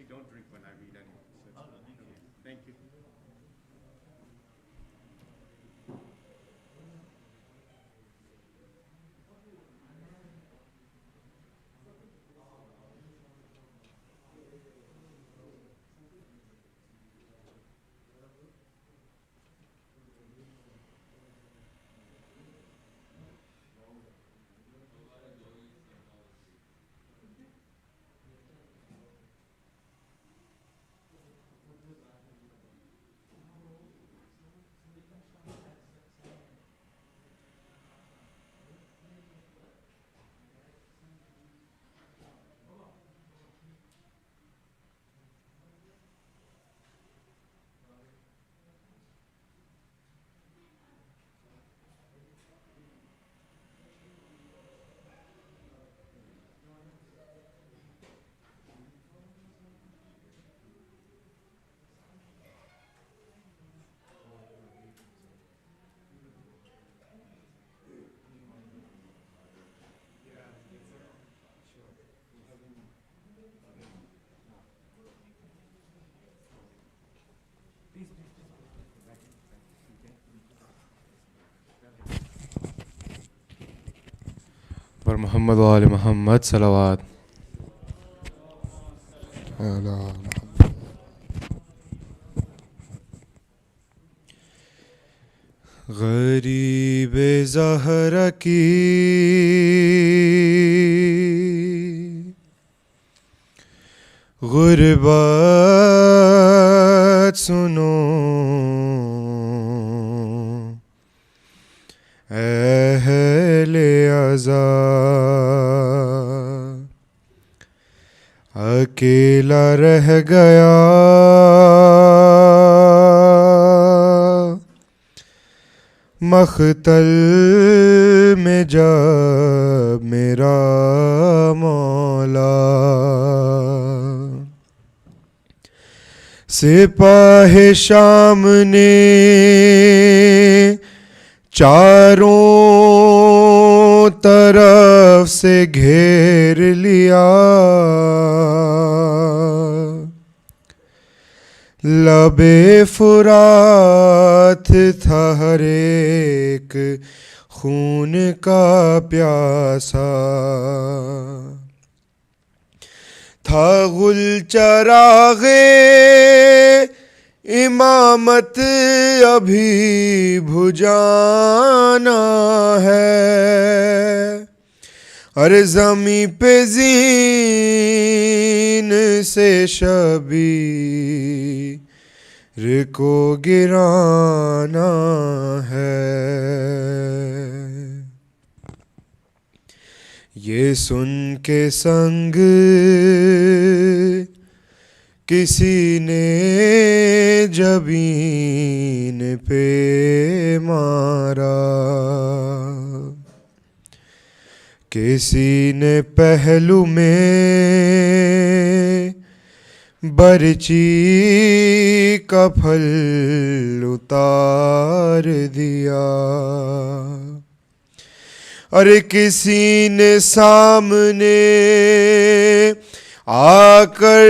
don't drink when I read anyway. So thank you. پر محمد و آل محمد صلوات. غریب زہرا کی غربت سنو، اہل عزا اکیلا رہ گیا، مقتل میں جب میرا مولا، سپاہ شام نے چاروں طرف سے گھیر لیا، لب فرات تھا ہر ایک خون کا پیاسا، تھا گل چراغ امامت ابھی بجھانا ہے، اور زمیں پہ زین سے شبیر کو گرانا ہے۔ یہ سن کے سنگ کسی نے جبین پہ مارا، کسی نے پہلو میں برچی کا پھل اتار دیا، اور کسی نے سامنے آ کر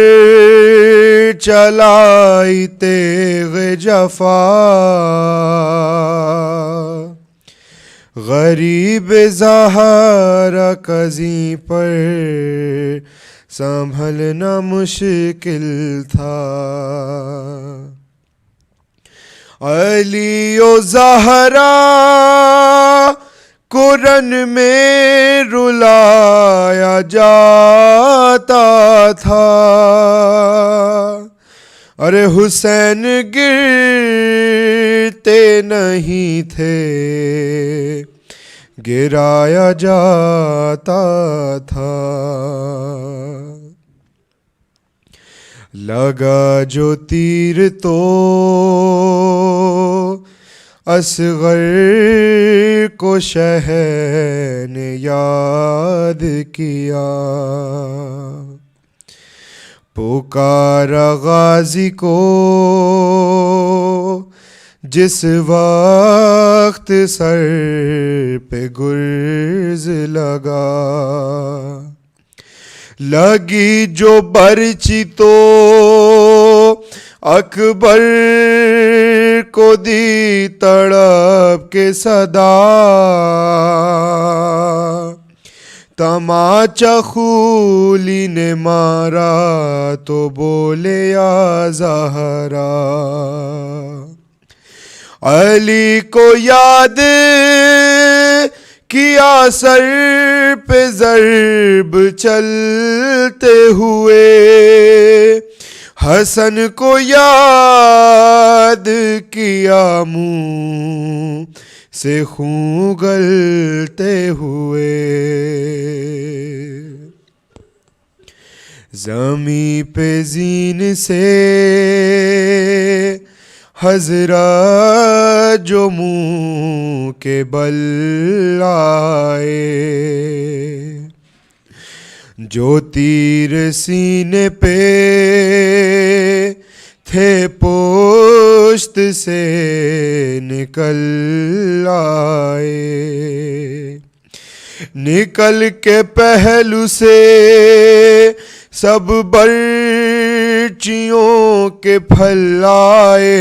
چلائی تیغ جفا، غریب زہرا قضی پر سنبھلنا مشکل تھا، علی و زہرا قرآن میں رلایا جاتا تھا، ارے حسین گرتے نہیں تھے، گرایا جاتا تھا، لگا جو تیر تو اصغر کو شہ نے یاد کیا، پکارا غازی کو جس وقت سر پہ گرز لگا، لگی جو برچی تو اکبر کو دی تڑپ کے صدا، تماچا خولی نے مارا تو بولے یا زہرا، علی کو یاد کیا سر پہ ضرب چلتے ہوئے، حسن کو یاد کیا منہ سے خون گلتے ہوئے، زمین پہ زین سے حضرت جو منہ کے بل آئے، جو تیر سینے پہ تھے پشت سے نکل آئے، نکل کے پہلو سے سب برچیوں کے پھل آئے،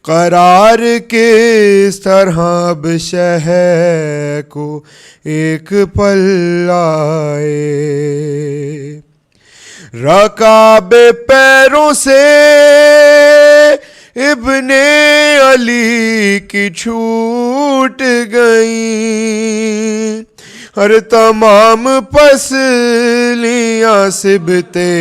قرار کس طرح اب شہر کو ایک پل آئے، رکاب پیروں سے ابن علی کی چھوٹ گئیں، ہر تمام پسلیاں سبتے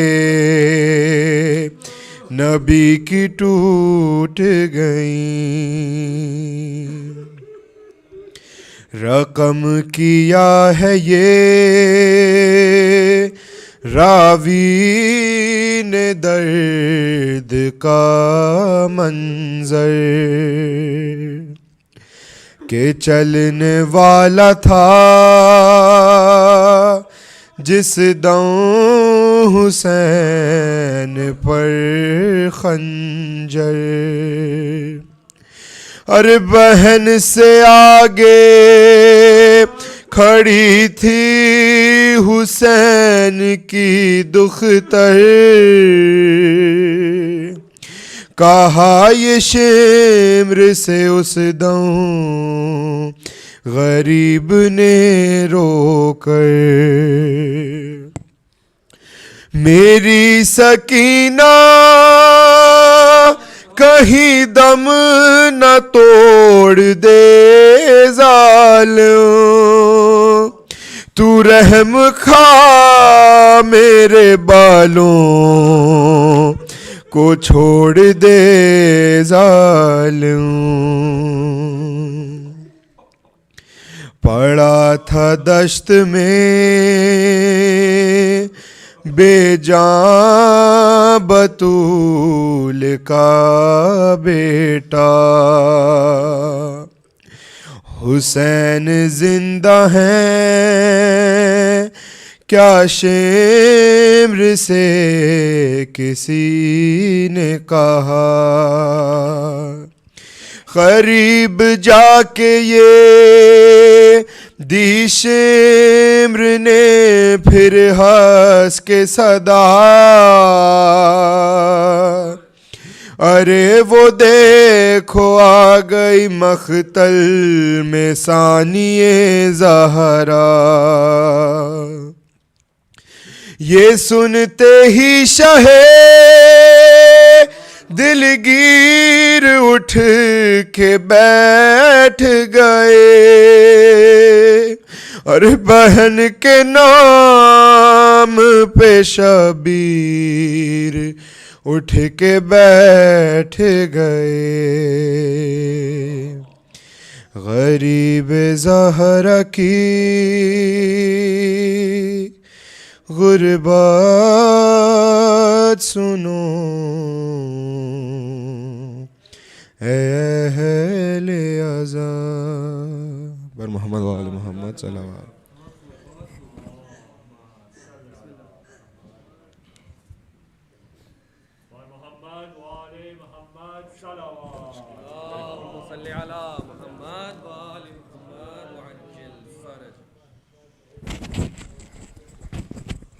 نبی کی ٹوٹ گئیں، رقم کیا ہے یہ راوی نے درد کا منظر، کہ چلنے والا تھا جس دم حسین پر خنجر، ارے بہن سے آگے کھڑی تھی حسین کی دختر، کہا یہ شمر سے اس دم غریب نے رو کر، میری سکینہ کہیں دم نہ توڑ دے ظالم، تو رحم کھا میرے بالوں کو چھوڑ دے ظالم، پڑا تھا دشت میں بے جان بطول کا بیٹا، حسین زندہ ہیں کیا شمر سے کسی نے کہا، قریب جا کے یہ دی شمر نے پھر ہنس کے صدا، ارے وہ دیکھو آ گئی مقتل میں ثانیہ زہرا، یہ سنتے ہی شہ دلگیر اٹھ کے بیٹھ گئے، اور بہن کے نام پہ شبیر اٹھ کے بیٹھ گئے، غریب زہرا کی غربت سنو اے اہل عذاب، بر محمد و آل محمد صلوات۔ اللهم صل على محمد وآل محمد وعجل فرج.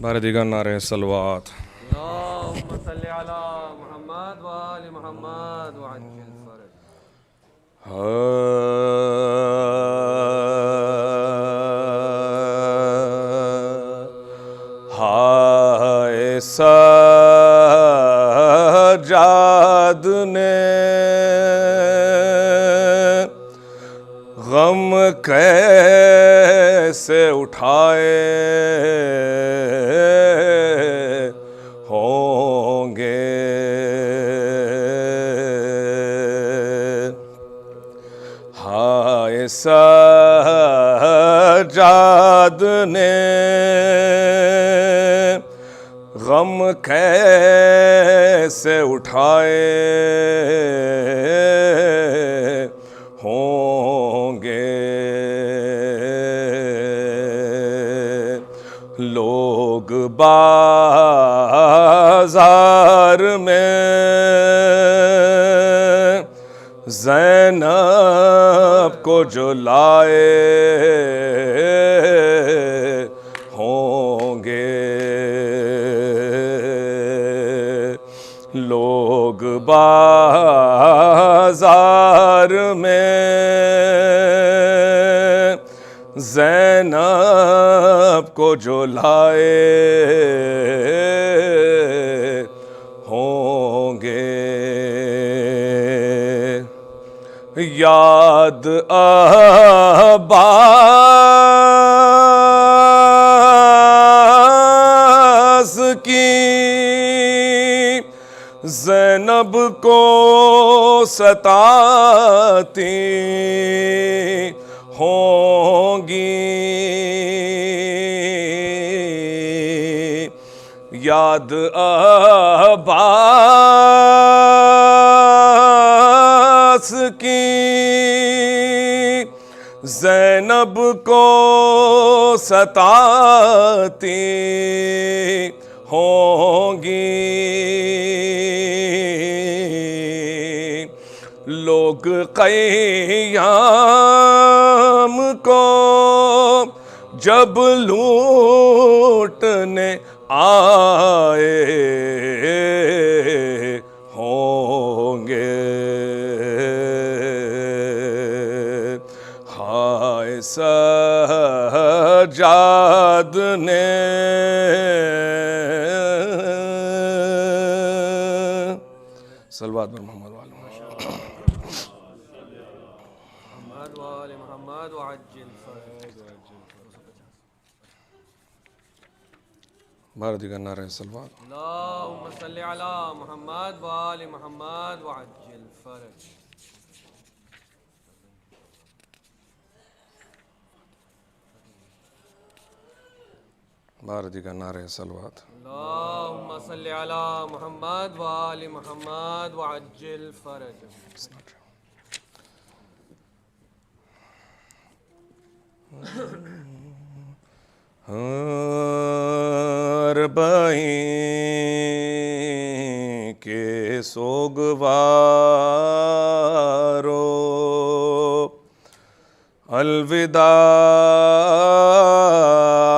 بار دیگر نعرہ صلوات. اللهم صل على محمد وآل محمد وعجل فرج. ہائے سجاد نے غم کیسے اٹھائے ہوں گے. ہائے سجاد نے غم کیسے اٹھائے ہوں گے. لوگ بازار میں زینب کو جو لائے ہوں گے. لوگ بازار میں زینب کو جو لائے ہوں گے. یاد عباس کی زینب کو ستاتی ہوں گی. یاد عباس کی زینب کو ستاتی ہوں گی. لوگ قیام کو جب لوٹنے آئے ہوں گے. ہائے سجاد نے صلوات بر محمد محمد وآل محمد وعجل فرج. بار دیگر نعرہ صلوات. اللهم صل على محمد وآل محمد وعجل فرج. بار دیگر نعرہ صلوات. اللهم صل على محمد وآل محمد وعجل فرج. اربعین کے سوگوارو الوداع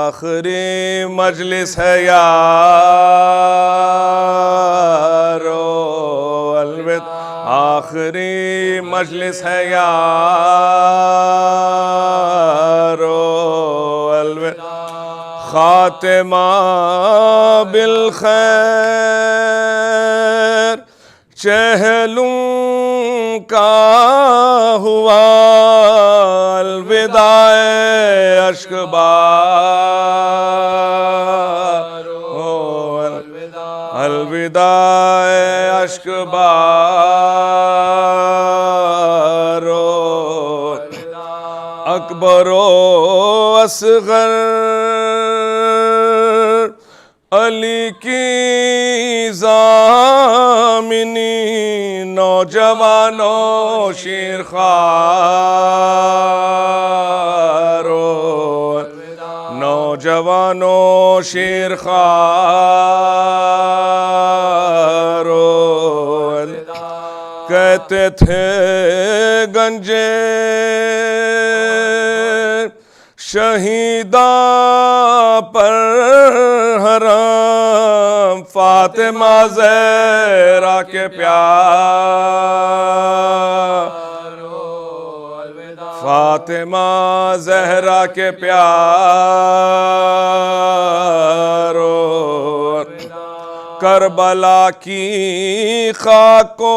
آخری مجلس ہے یارو. الوداع آخری مجلس ہے یارو. الوداع خاتمہ بالخیر چہلوں کا ہوا. الوداع اشک بارو. الوداع اشک بارو. اکبر و اصغر علی کی ضامنی نوجوانوں شیرخوارو. نوجوانوں شیرخوارو. کہتے تھے گنجے شہیداں پر حرام فاطمہ زہرا کے پیار فاطمہ زہرا کے پیارو کربلا کی خاک کو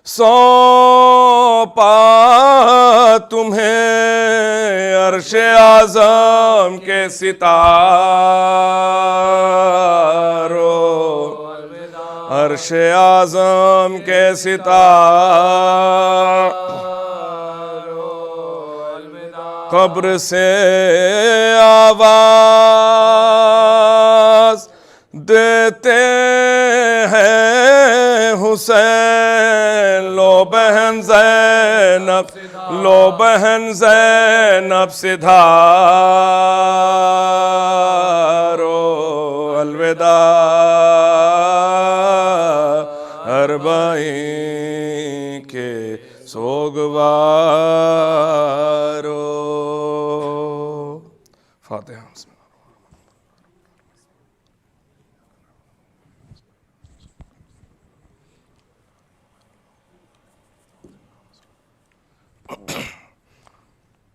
سونپا تمہیں عرش اعظم کے ستاروں عرش اعظم کے ستاروں قبر سے آواز دیتے ہیں حسین لو بہن زینب لو بہن زینب سدھارو الوداع اربعین کے سوگوارو فاتحہ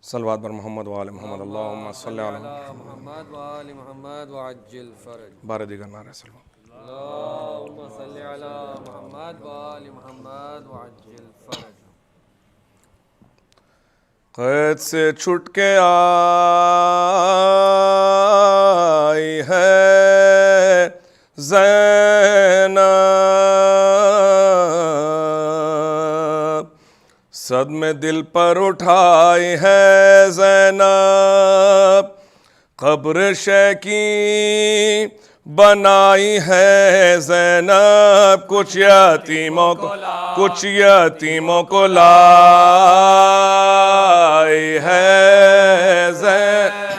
صلوات بر محمد و آل محمد اللہم صلی علی محمد وآل محمد وعجل فرج بارے دیگر نعرہ سلوات اللہم صلی علی محمد وآل محمد وعجل فرج قید سے چھٹ کے آئی ہے زینب صدمے دل پر اٹھائی ہے زینب قبر شیخی بنائی ہے زینب کچھ یتیموں کو لائی ہے زینب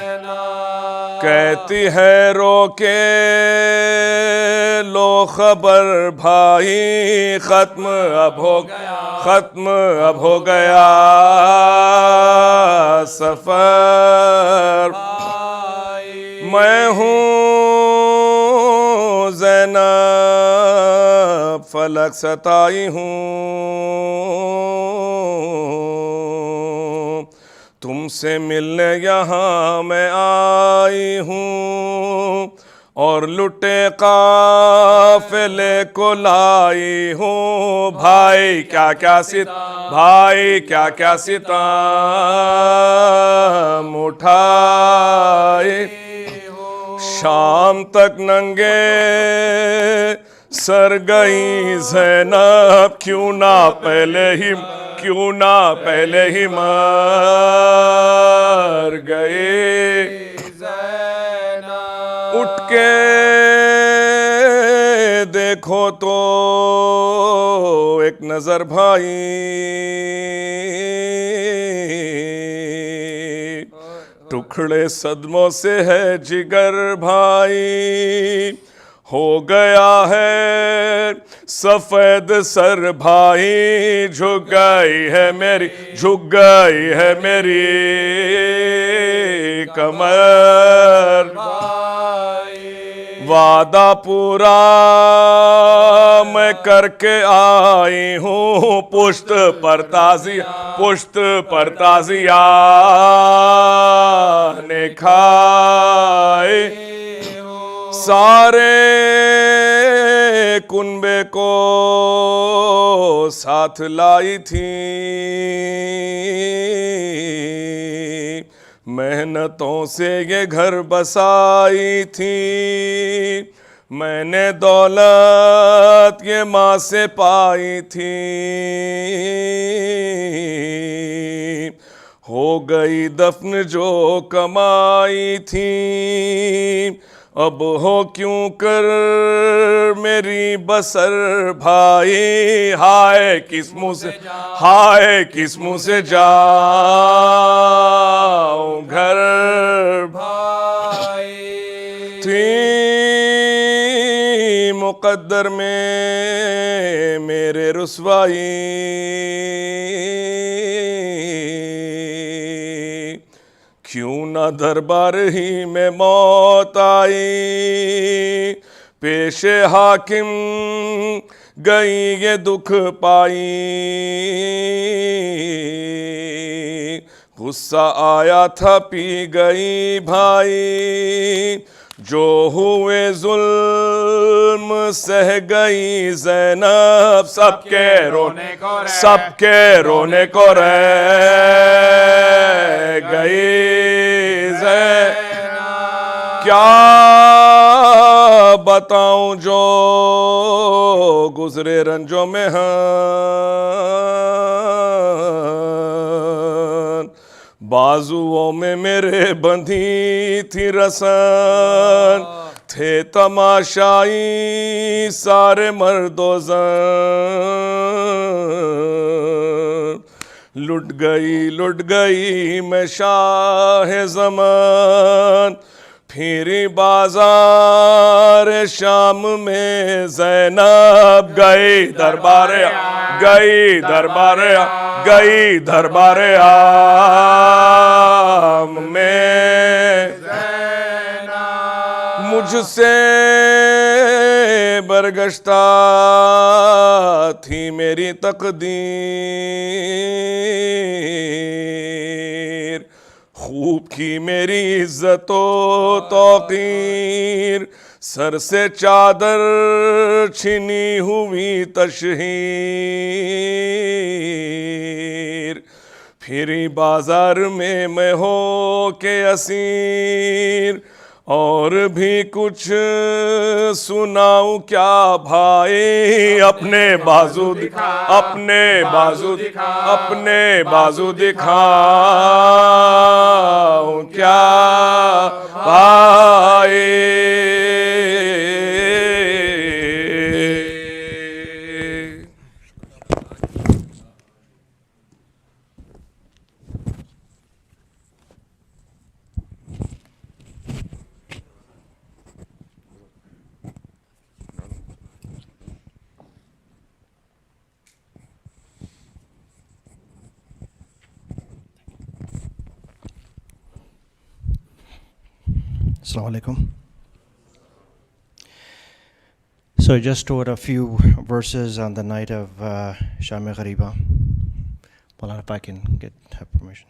کہتی ہے رو کے لو خبر بھائی ختم اب ہو گیا سفر میں ہوں زینب فلک ستائی ہوں تم سے ملنے یہاں میں آئی ہوں اور لٹے قافلے کو لائی ہوں بھائی کیا کیا ستم اٹھائی شام تک ننگے سر گئی زینب کیوں نہ پہلے ہی مر گئے اٹھ کے دیکھو تو ایک نظر بھائی ٹکڑے صدموں سے ہے جگر بھائی ہو گیا ہے سفید سر بھائی جھک گئی ہے میری کمر وعدہ پورا میں کر کے آئی ہوں پشت پر تازیہ نے کھائی سارے کنبے کو ساتھ لائی تھی محنتوں سے یہ گھر بسائی تھی میں نے دولت یہ ماں سے پائی تھی ہو گئی دفن جو کمائی تھی اب ہو کیوں کر میری بسر بھائی ہائے کس منہ سے جاؤں گھر بھائی تھی مقدر میں میرے رسوائی दरबार ही में मौत आई, पेशे हाकिम गई ये दुख पाई, गुस्सा आया था पी गई भाई, जो हुए जुल्म सह गई ज़ैनब, सबके रोने को रह गई ज़ैनब। क्या बताऊं जो गुजरे रंजों में बाजुओं में मेरे बंधी थी रसन, थे तमाशाई सारे मर्दो ज़न। लुट गई मैं शाह ज़मान, फिरी बाजार शाम में ज़ैनब, गई दरबार आम में ज़ैनब। मुझसे बरगश्ता थी मेरी तकदीर, खूब की मेरी इज्जतो तौकीर, सर से चादर छिनी हुई तशहीर, फिरी बाजार में मैं हो के असीर, और भी कुछ सुनाऊं क्या भाई, अपने बाजू दिखाऊं क्या भाई। Assalamu alaikum. So I just wrote a few verses on the night of Sham-e Ghariba. Well, if I can have permission.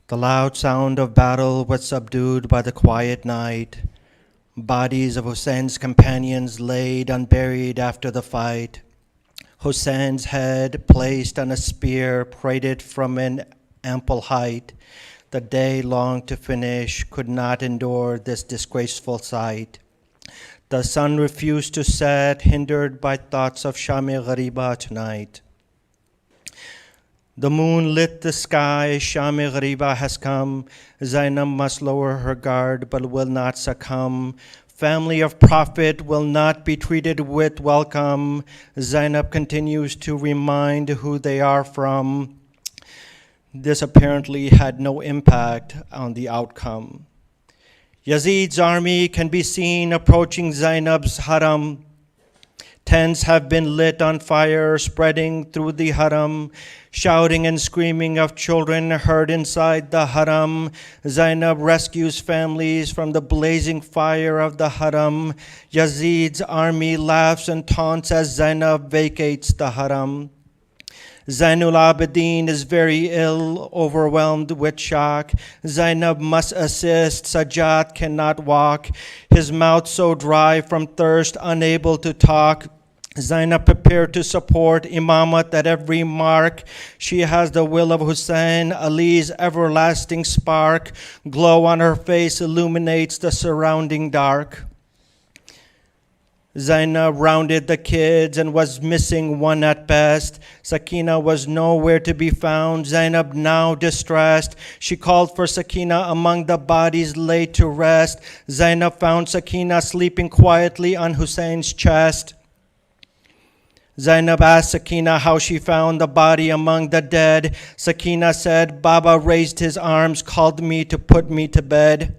The loud sound of battle was subdued by the quiet night. Bodies of Hussein's companions laid unburied after the fight. Hussein's head placed on a spear paraded from an ample height. The day longed to finish, could not endure this disgraceful sight. The sun refused to set, hindered by thoughts of Sham-e Ghariba tonight. The moon lit the sky, Sham-e Ghariba has come. Zainab must lower her guard, but will not succumb. Family of Prophet will not be treated with welcome. Zainab continues to remind who they are from. This apparently had no impact on the outcome. Yazid's army can be seen approaching Zainab's haram. Tents have been lit on fire, spreading through the haram. Shouting and screaming of children heard inside the haram. Zainab rescues families from the blazing fire of the haram. Yazid's army laughs and taunts as Zainab vacates the haram. Zainul Abidin is very ill, overwhelmed with shock. Zainab must assist. Sajjad cannot walk, his mouth so dry from thirst, unable to talk. Zainab prepared to support Imamat at every mark. She has the will of Hussein, Ali's everlasting spark. Glow on her face illuminates the surrounding dark. Zainab rounded the kids and was missing one at best. Sakina was nowhere to be found. Zainab now distressed. She called for Sakina among the bodies laid to rest. Zainab found Sakina sleeping quietly on Hussein's chest. Zainab asked Sakina how she found the body among the dead. Sakina said, Baba raised his arms, called me to put me to bed.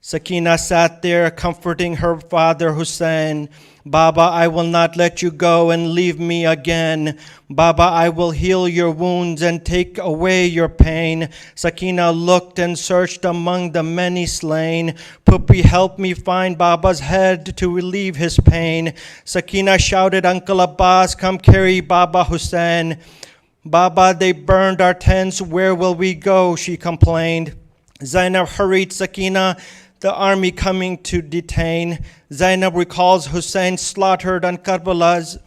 Sakina sat there comforting her father Hussein. Baba, I will not let you go and leave me again. Baba, I will heal your wounds and take away your pain. Sakina looked and searched among the many slain. Puppy, help me find Baba's head to relieve his pain. Sakina shouted, Uncle Abbas, come carry Baba Hussein. Baba, they burned our tents, where will we go? She complained. Zainab hurried Sakina, the army coming to detain. Zainab recalls Hussein slaughtered on Karbala's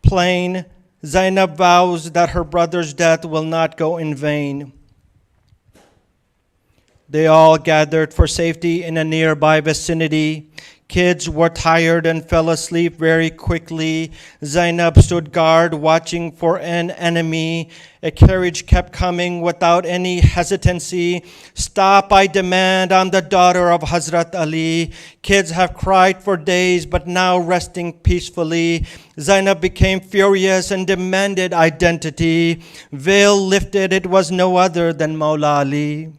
plain. Zainab vows that her brother's death will not go in vain. They all gathered for safety in a nearby vicinity. Kids were tired and fell asleep very quickly. Zainab stood guard, watching for an enemy. A carriage kept coming without any hesitancy. Stop, I demand, I'm the daughter of Hazrat Ali. Kids have cried for days, but now resting peacefully. Zainab became furious and demanded identity. Veil lifted, it was no other than Maula Ali.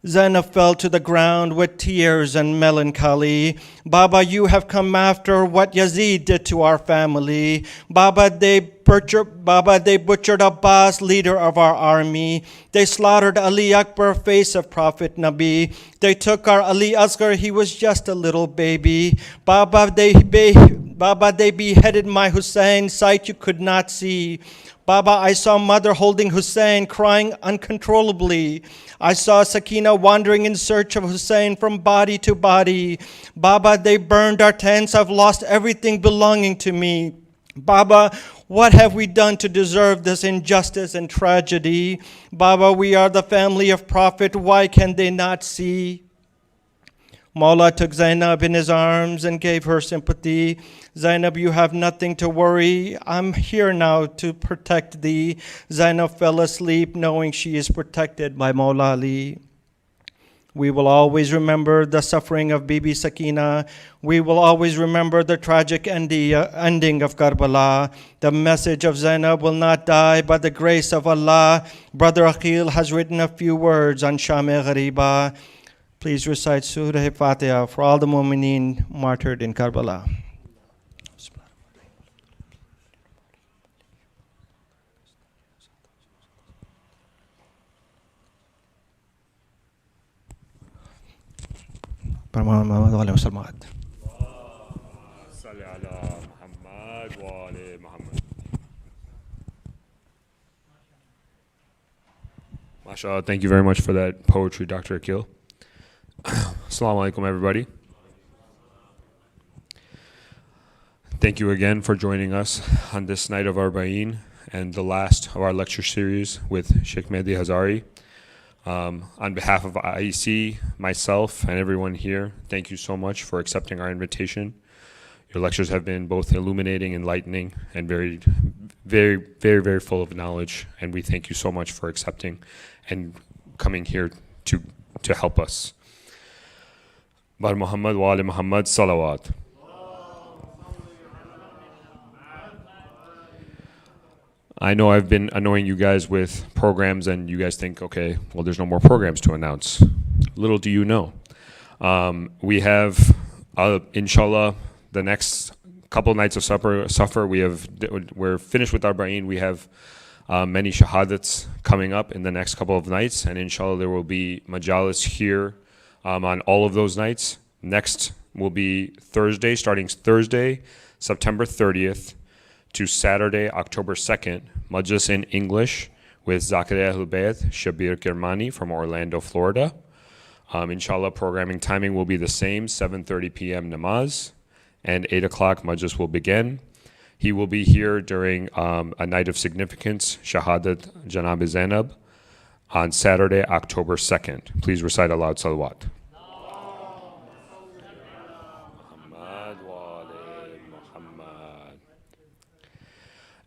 Zainab fell to the ground with tears and melancholy. Baba, you have come after what Yazid did to our family. Baba, they butchered Abbas, leader of our army. They slaughtered Ali Akbar, face of Prophet Nabi. They took our Ali Asghar, he was just a little baby. Baba, they beheaded my Hussein, sight you could not see. Baba, I saw mother holding Hussein, crying uncontrollably. I saw Sakina wandering in search of Hussein from body to body. Baba, they burned our tents. I've lost everything belonging to me. Baba, what have we done to deserve this injustice and tragedy? Baba, we are the family of Prophet. Why can they not see? Maula took Zainab in his arms and gave her sympathy. Zainab, you have nothing to worry. I'm here now to protect thee. Zainab fell asleep knowing she is protected by Maula Ali. We will always remember the suffering of Bibi Sakina. We will always remember the tragic ending of Karbala. The message of Zainab will not die by the grace of Allah. Brother Akhil has written a few words on Sham-e-Ghariba. Please recite Surah Fatiha for all the mu'mineen martyred in Karbala. MashaAllah, thank you very much for that poetry, Dr. Akil. Assalamu alaikum, everybody. Thank you again for joining us on this night of Arba'een and the last of our lecture series with Sheikh Mehdi Hazari. On behalf of IEC, myself, and everyone here, thank you so much for accepting our invitation. Your lectures have been both illuminating, enlightening, and very, very, very, very full of knowledge, and we thank you so much for accepting and coming here to help us. Bar Muhammad wa ali Muhammad salawat. I know I've been annoying you guys with programs and you guys think, okay, well, there's no more programs to announce. Little do you know. We have, inshallah, the next couple nights of Safar, we're finished with Arba'een. We have many shahadats coming up in the next couple of nights, and inshallah there will be majalis here on all of those nights. Next will be Thursday, starting Thursday, September 30th to Saturday, October 2nd, majlis in English with Zakaria Ahlul-Bayt, Shabir Kirmani from Orlando, Florida. Inshallah, programming timing will be the same, 7:30 p.m. namaz, and 8 o'clock majlis will begin. He will be here during a night of significance, Shahadat Janab Zainab, on Saturday, October 2nd. Please recite aloud salawat.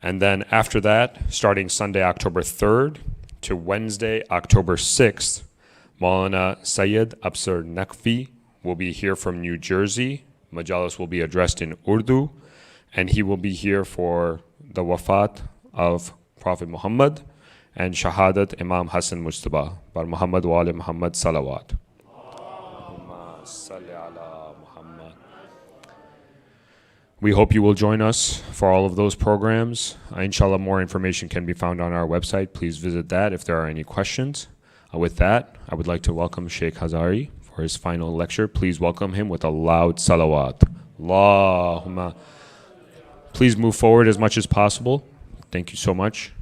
And then after that, starting Sunday, October 3rd to Wednesday, October 6th, Maulana Sayyid Absar Naqvi will be here from New Jersey. Majalis will be addressed in Urdu, and he will be here for the wafat of Prophet Muhammad and Shahadat Imam Hassan Mujtaba. Bar Muhammad wa ali Muhammad salawat. salli ala Muhammad. We hope you will join us for all of those programs. Inshallah, more information can be found on our website. Please visit that if there are any questions. With that, I would like to welcome Sheikh Hazari for his final lecture. Please welcome him with a loud salawat. Allahumma. Please move forward as much as possible. Thank you so much.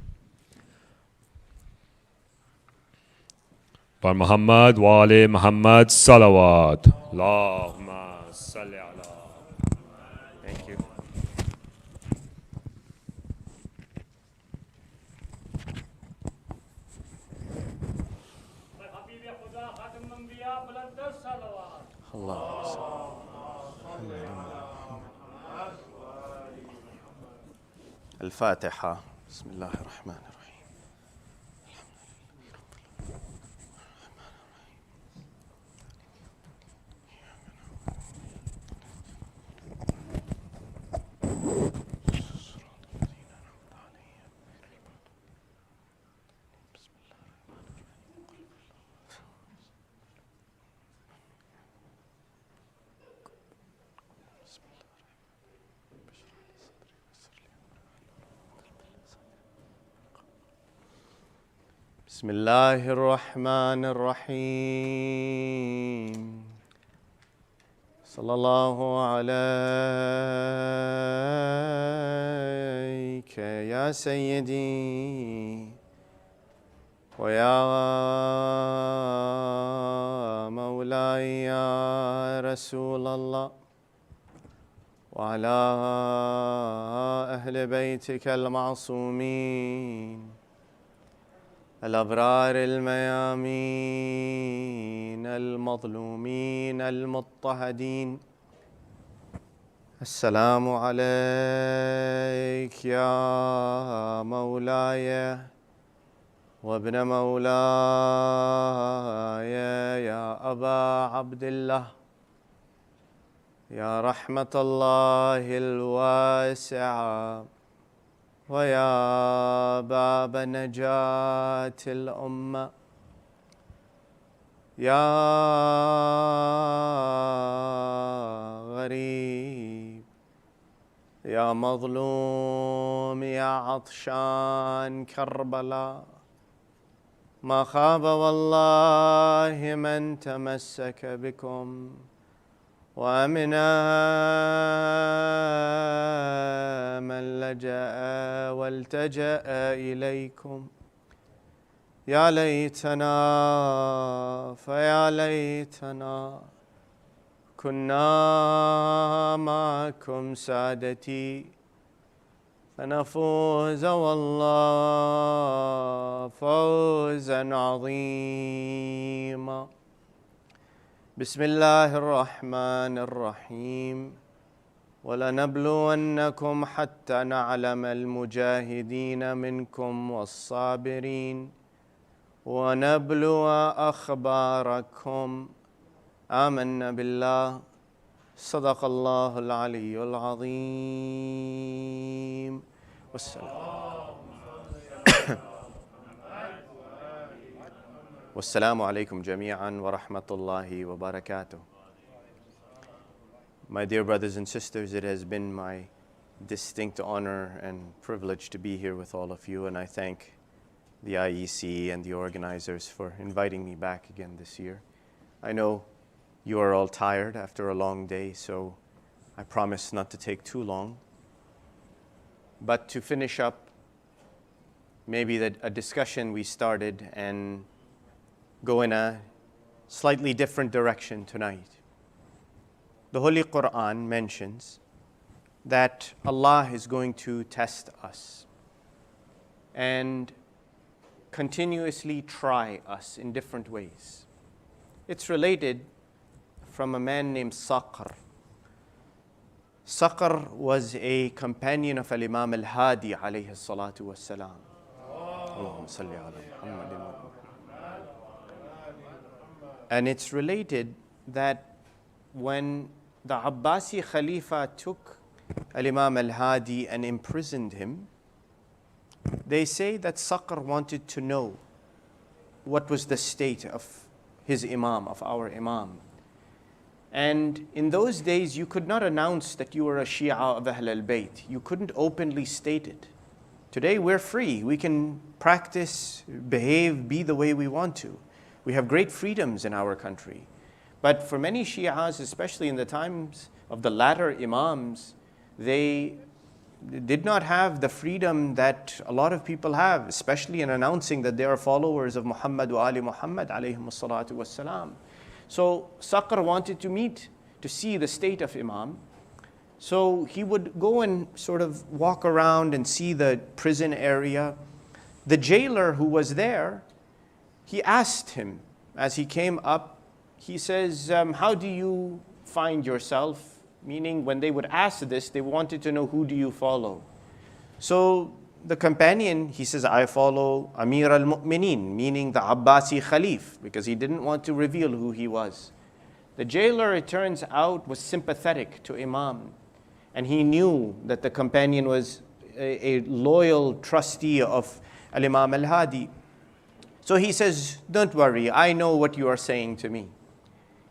By Muhammad wa ali Muhammad salawat. Allahumma salli ala. Thank you. الفاتحة. بسم الله الرحمن الرحيم. بسم الله الرحمن الرحيم. صلى الله عليك يا سيدي ويا مولاي يا رسول الله وعلى أهل بيتك المعصومين الأبرار الميامين المظلومين المضطهدين. السلام عليك يا مولاي وابن مولاي يا أبا عبد الله يا رحمة الله الواسعة ويا باب نجاة الأمة يا غريب يا مظلوم يا عطشان كربلاء. ما خاب والله من تمسك بكم وأمنا من لجأ والتجأ إليكم. يا ليتنا فيا ليتنا كنا معكم سادتي فنفوز والله فوزا عظيما. بسم الله الرحمن الرحيم. ولنبلونكم حتى نعلم المجاهدين منكم والصابرين ونبلو أخباركم. آمنا بالله. صدق الله العلي العظيم. والسلام عليكم جميعا ورحمة الله وبركاته. My dear brothers and sisters, it has been my distinct honor and privilege to be here with all of you, and I thank the IEC and the organizers for inviting me back again this year. I know you are all tired after a long day, so I promise not to take too long, but to finish up maybe a discussion we started and go in a slightly different direction tonight. The Holy Quran mentions that Allah is going to test us and continuously try us in different ways. It's related from a man named Safar. Safar was a companion of Imam al-Hadi alayhi salatu wassalam. Allahumma salli ala Muhammadin wa And it's related that when the Abbasi Khalifa took Imam al-Hadi and imprisoned him, they say that Safar wanted to know what was the state of his Imam, of our Imam. And in those days, you could not announce that you were a Shia of Ahl al-Bayt. You couldn't openly state it. Today, we're free. We can practice, behave, be the way we want to. We have great freedoms in our country. But for many Shias, especially in the times of the latter Imams, they did not have the freedom that a lot of people have, especially in announcing that they are followers of Muhammad wa Ali Muhammad alayhim as-salatu was-salam. So Saqr wanted to meet, to see the state of Imam. So he would go and sort of walk around and see the prison area. The jailer who was there, he asked him as he came up, he says, how do you find yourself? Meaning when they would ask this, they wanted to know, who do you follow? So the companion, he says, I follow Amir al-Mu'mineen, meaning the Abbasi Khalif, because he didn't want to reveal who he was. The jailer, it turns out, was sympathetic to Imam. And he knew that the companion was a loyal trustee of Al-Imam al-Hadi. So he says, don't worry, I know what you are saying to me.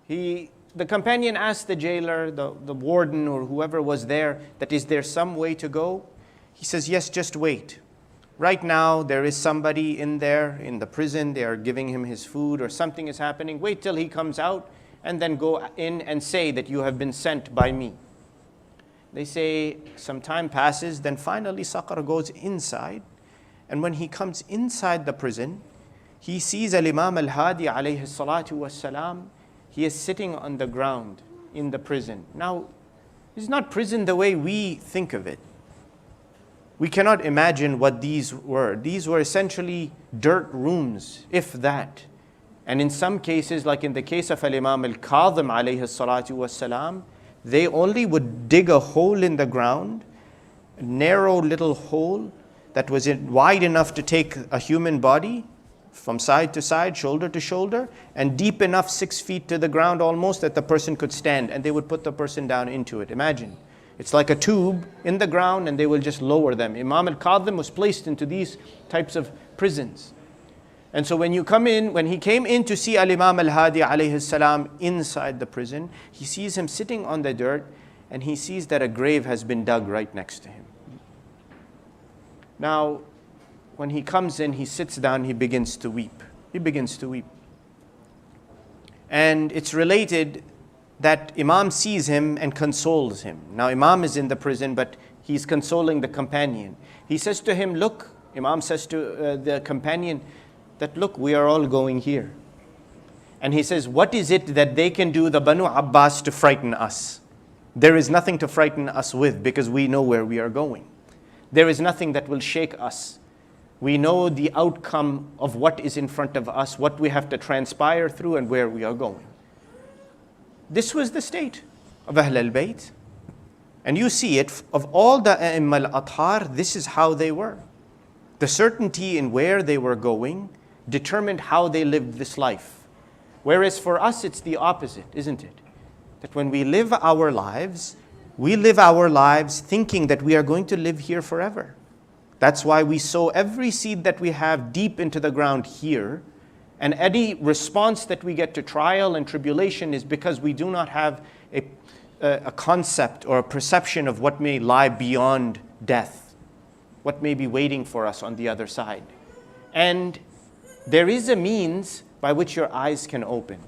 The companion asked the jailer, the warden or whoever was there, that is there some way to go? He says, yes, just wait. Right now, there is somebody in there in the prison. They are giving him his food or something is happening. Wait till he comes out and then go in and say that you have been sent by me. They say some time passes. Then finally, Saqr goes inside. And when he comes inside the prison, he sees Al-Imam al-Hadi alayhi salatu was-salam. He is sitting on the ground in the prison. Now, it's not prison the way we think of it. We cannot imagine what these were. These were essentially dirt rooms, if that. And in some cases, like in the case of Al-Imam al-Kadhim alayhi salatu was-salam, they only would dig a hole in the ground, a narrow little hole that was wide enough to take a human body from side to side, shoulder to shoulder, and deep enough 6 feet to the ground almost that the person could stand, and they would put the person down into it. Imagine. It's like a tube in the ground and they will just lower them. Imam al-Kadhim was placed into these types of prisons. And so when he came in to see Al-Imam al-Hadi alayhi salam inside the prison, he sees him sitting on the dirt and he sees that a grave has been dug right next to him. Now, when he comes in, he sits down, he begins to weep. He begins to weep. And it's related that Imam sees him and consoles him. Now Imam is in the prison, but he's consoling the companion. He says to him, look, Imam says to the companion, that look, we are all going here. And he says, what is it that they can do, the Banu Abbas, to frighten us? There is nothing to frighten us with because we know where we are going. There is nothing that will shake us. We know the outcome of what is in front of us, what we have to transpire through and where we are going. This was the state of Ahl al-Bayt. And you see it, of all the A'imma al-Athar, this is how they were. The certainty in where they were going determined how they lived this life. Whereas for us, it's the opposite, isn't it? That when we live our lives thinking that we are going to live here forever. That's why we sow every seed that we have deep into the ground here. And any response that we get to trial and tribulation is because we do not have a concept or a perception of what may lie beyond death, what may be waiting for us on the other side. And there is a means by which your eyes can open.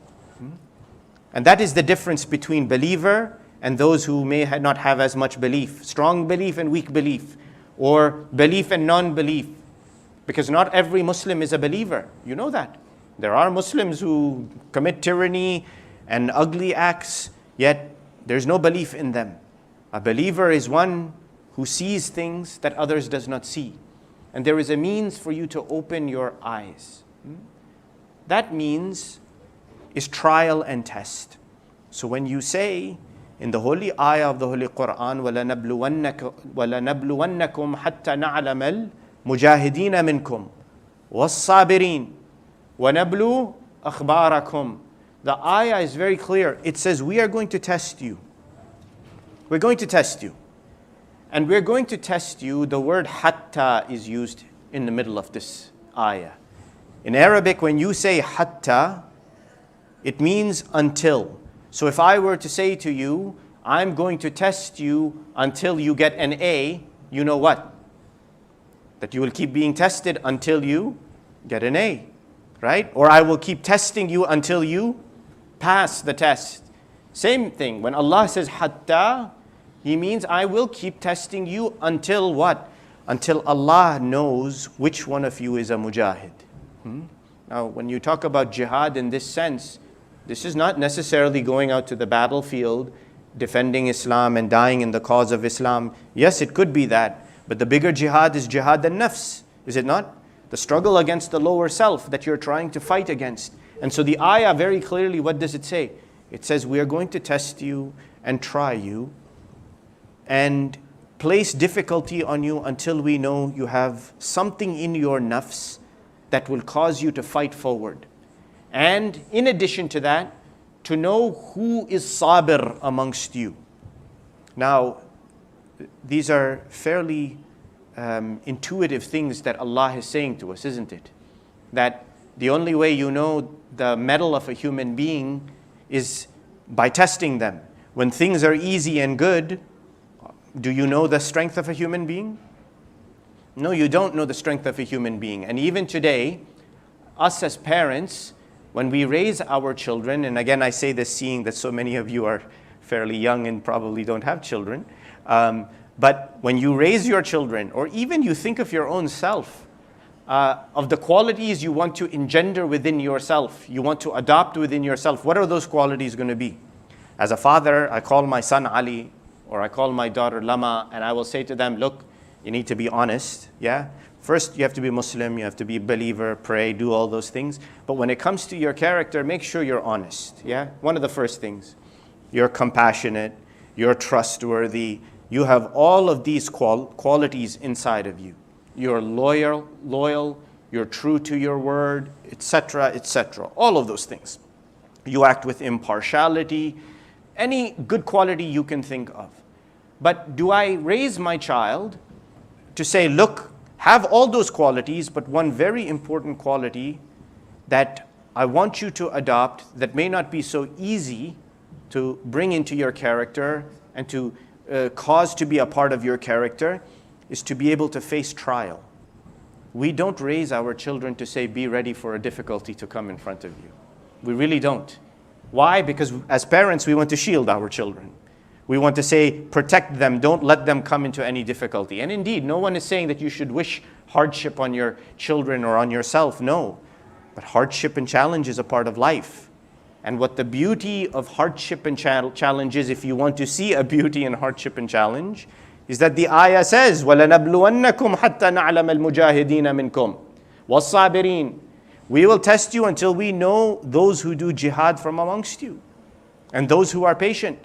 And that is the difference between believer and those who may not have as much belief, strong belief and weak belief, or belief and non-belief. Because not every Muslim is a believer. You know that. There are Muslims who commit tyranny and ugly acts, yet there's no belief in them. A believer is one who sees things that others does not see. And there is a means for you to open your eyes. That means is trial and test. So when you say in the holy ayah of the Holy Quran, وَلَنَبْلُوَنَّكُمْ حَتَّى نَعْلَمَ الْمُجَاهِدِينَ مِنْكُمْ وَالصَّابِرِينَ وَنَبْلُو أَخْبَارَكُمْ. The ayah is very clear. It says we are going to test you. We're going to test you. And we're going to test you. The word hatta is used in the middle of this ayah. In Arabic, when you say hatta, it means until. So if I were to say to you, I'm going to test you until you get an A, you know what? That you will keep being tested until you get an A, right? Or I will keep testing you until you pass the test. Same thing. When Allah says hatta, He means I will keep testing you until what? Until Allah knows which one of you is a mujahid. Now, when you talk about jihad in this sense, this is not necessarily going out to the battlefield, defending Islam and dying in the cause of Islam. Yes, it could be that. But the bigger jihad is jihad an-nafs, is it not? The struggle against the lower self that you're trying to fight against. And so the ayah very clearly, what does it say? It says, we are going to test you and try you and place difficulty on you until we know you have something in your nafs that will cause you to fight forward. And in addition to that, to know who is sabir amongst you. Now, these are fairly intuitive things that Allah is saying to us, isn't it? That the only way you know the mettle of a human being is by testing them. When things are easy and good, do you know the strength of a human being? No, you don't know the strength of a human being. And even today, us as parents, when we raise our children, and again I say this seeing that so many of you are fairly young and probably don't have children, but when you raise your children, or even you think of your own self, of the qualities you want to engender within yourself, you want to adopt within yourself, what are those qualities going to be? As a father, I call my son Ali, or I call my daughter Lama, and I will say to them, look, you need to be honest, yeah? First, you have to be Muslim, you have to be a believer, pray, do all those things. But when it comes to your character, make sure you're honest, yeah? One of the first things. You're compassionate, you're trustworthy, you have all of these qualities inside of you. You're loyal, you're true to your word, etc., etc. All of those things. You act with impartiality, any good quality you can think of. But do I raise my child to say, look, have all those qualities, but one very important quality that I want you to adopt that may not be so easy to bring into your character and to cause to be a part of your character is to be able to face trial. We don't raise our children to say, be ready for a difficulty to come in front of you. We really don't. Why? Because as parents, we want to shield our children. We want to say, protect them, don't let them come into any difficulty. And indeed, no one is saying that you should wish hardship on your children or on yourself, no. But hardship and challenge is a part of life. And what the beauty of hardship and challenge is, if you want to see a beauty in hardship and challenge, is that the ayah says, وَلَنَبْلُوَنَّكُمْ حَتَّى نَعْلَمَ الْمُجَاهِدِينَ مِنْكُمْ وَالصَّابِرِينَ. We will test you until we know those who do jihad from amongst you and those who are patient.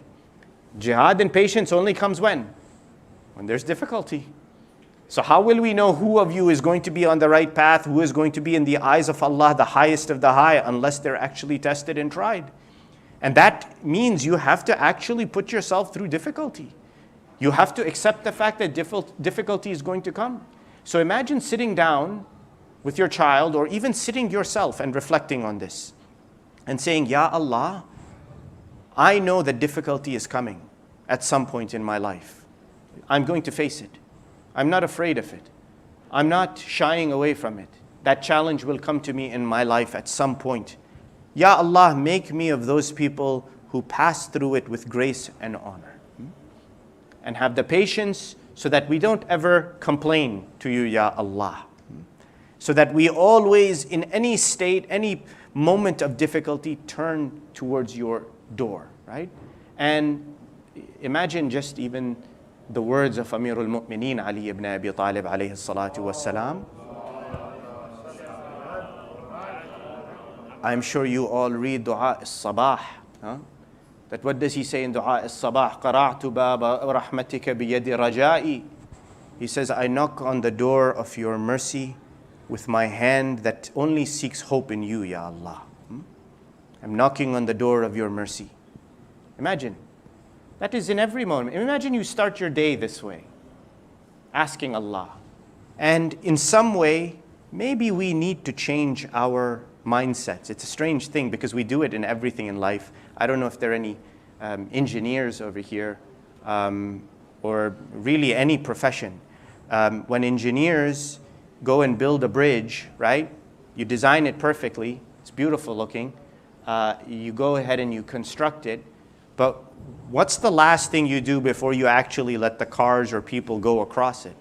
Jihad and patience only comes when? When there's difficulty. So how will we know who of you is going to be on the right path, who is going to be in the eyes of Allah, the highest of the high, unless they're actually tested and tried? And that means you have to actually put yourself through difficulty. You have to accept the fact that difficulty is going to come. So imagine sitting down with your child, or even sitting yourself and reflecting on this and saying, Ya Allah, I know that difficulty is coming at some point in my life. I'm going to face it. I'm not afraid of it. I'm not shying away from it. That challenge will come to me in my life at some point. Ya Allah, make me of those people who pass through it with grace and honor. And have the patience so that we don't ever complain to you, Ya Allah. So that we always, in any state, any moment of difficulty, turn towards your door, right? And imagine just even the words of Amirul Mu'mineen Ali ibn Abi Talib alayhi salatu wassalam. I'm sure you all read Dua al-Sabah. That what does he say in Dua al-Sabah? قَرَعْتُ بَابَ رَحْمَتِكَ بِيَدِ رَجَائِي. He says, I knock on the door of your mercy with my hand that only seeks hope in you, Ya Allah. I'm knocking on the door of your mercy. Imagine. That is in every moment. Imagine you start your day this way, asking Allah. And in some way, maybe we need to change our mindsets. It's a strange thing because we do it in everything in life. I don't know if there are any engineers over here or really any profession. When engineers go and build a bridge, right? You design it perfectly. It's beautiful looking. You go ahead and you construct it. But what's the last thing you do before you actually let the cars or people go across it?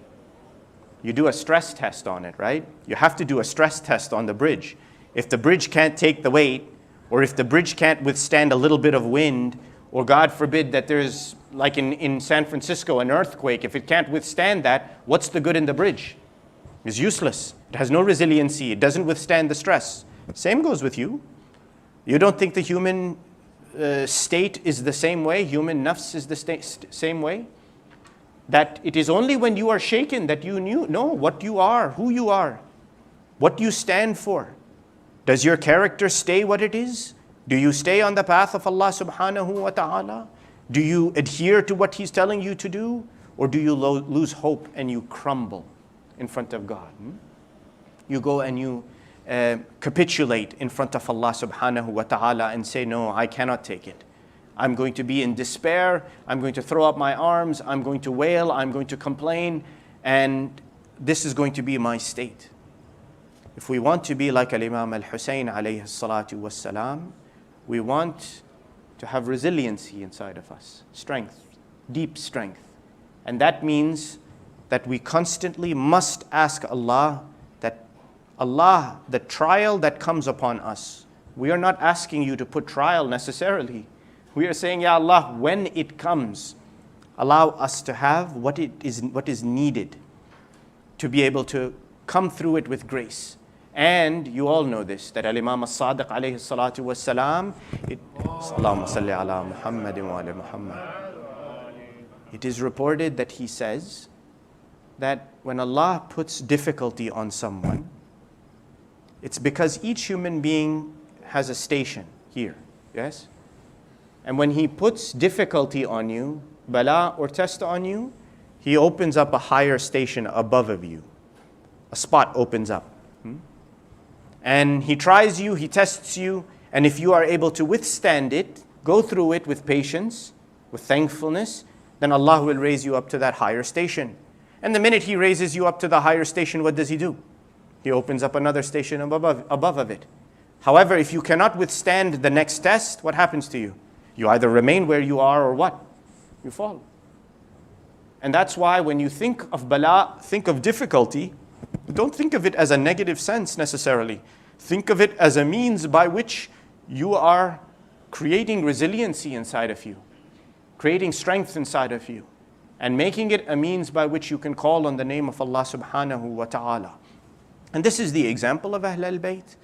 You do a stress test on it, right? You have to do a stress test on the bridge. If the bridge can't take the weight, or if the bridge can't withstand a little bit of wind, or God forbid that there's, like in San Francisco, an earthquake, if it can't withstand that, what's the good in the bridge? It's useless. It has no resiliency. It doesn't withstand the stress. Same goes with you. You don't think the human state is the same way? Human nafs is the same way? That it is only when you are shaken that you know what you are, who you are, what you stand for. Does your character stay what it is? Do you stay on the path of Allah subhanahu wa ta'ala? Do you adhere to what He's telling you to do? Or do you lose hope and you crumble in front of God? You go and you capitulate in front of Allah subhanahu wa ta'ala and say, no, I cannot take it. I'm going to be in despair. I'm going to throw up my arms. I'm going to wail. I'm going to complain. And this is going to be my state. If we want to be like Al-Imam Al-Hussein alayhi salatu wassalam, we want to have resiliency inside of us, strength, deep strength. And that means that we constantly must ask Allah, that Allah, the trial that comes upon us, we are not asking you to put trial necessarily. We are saying, Ya Allah, when it comes, allow us to have what is needed to be able to come through it with grace. And you all know this, that Al-Imam As-Sadiq alayhi salatu wassalam, Allahumma salli ala Muhammadin wa ala Muhammad. It is reported that he says that when Allah puts difficulty on someone, it's because each human being has a station here, yes? And when He puts difficulty on you, bala or test on you, He opens up a higher station above of you. A spot opens up. And He tries you, He tests you, and if you are able to withstand it, go through it with patience, with thankfulness, then Allah will raise you up to that higher station. And the minute He raises you up to the higher station, what does He do? He opens up another station above of it. However, if you cannot withstand the next test, what happens to you? You either remain where you are or what? You fall. And that's why when you think of bala, think of difficulty, don't think of it as a negative sense necessarily. Think of it as a means by which you are creating resiliency inside of you, creating strength inside of you, and making it a means by which you can call on the name of Allah subhanahu wa ta'ala. And this is the example of Ahl al-Bayt.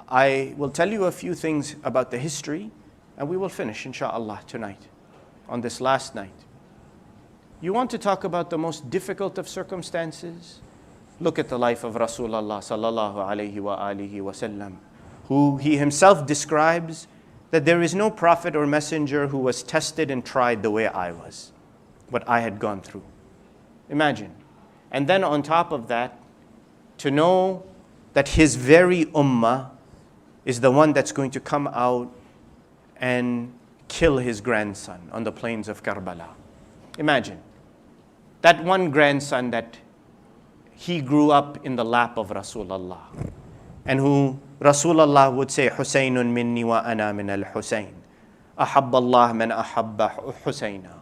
I will tell you a few things about the history, and we will finish, inshallah, tonight, on this last night. You want to talk about the most difficult of circumstances? Look at the life of Rasulullah sallallahu alayhi wa alihi wa sallam, who He Himself describes that there is no prophet or messenger who was tested and tried the way I was, what I had gone through. Imagine. And then on top of that, to know that his very ummah is the one that's going to come out and kill his grandson on the plains of Karbala. Imagine. That one grandson that he grew up in the lap of Rasulullah, and who Rasulullah would say, Husaynun minni wa ana min al-Husayn. Ahabba Allah man ahabba Husayna.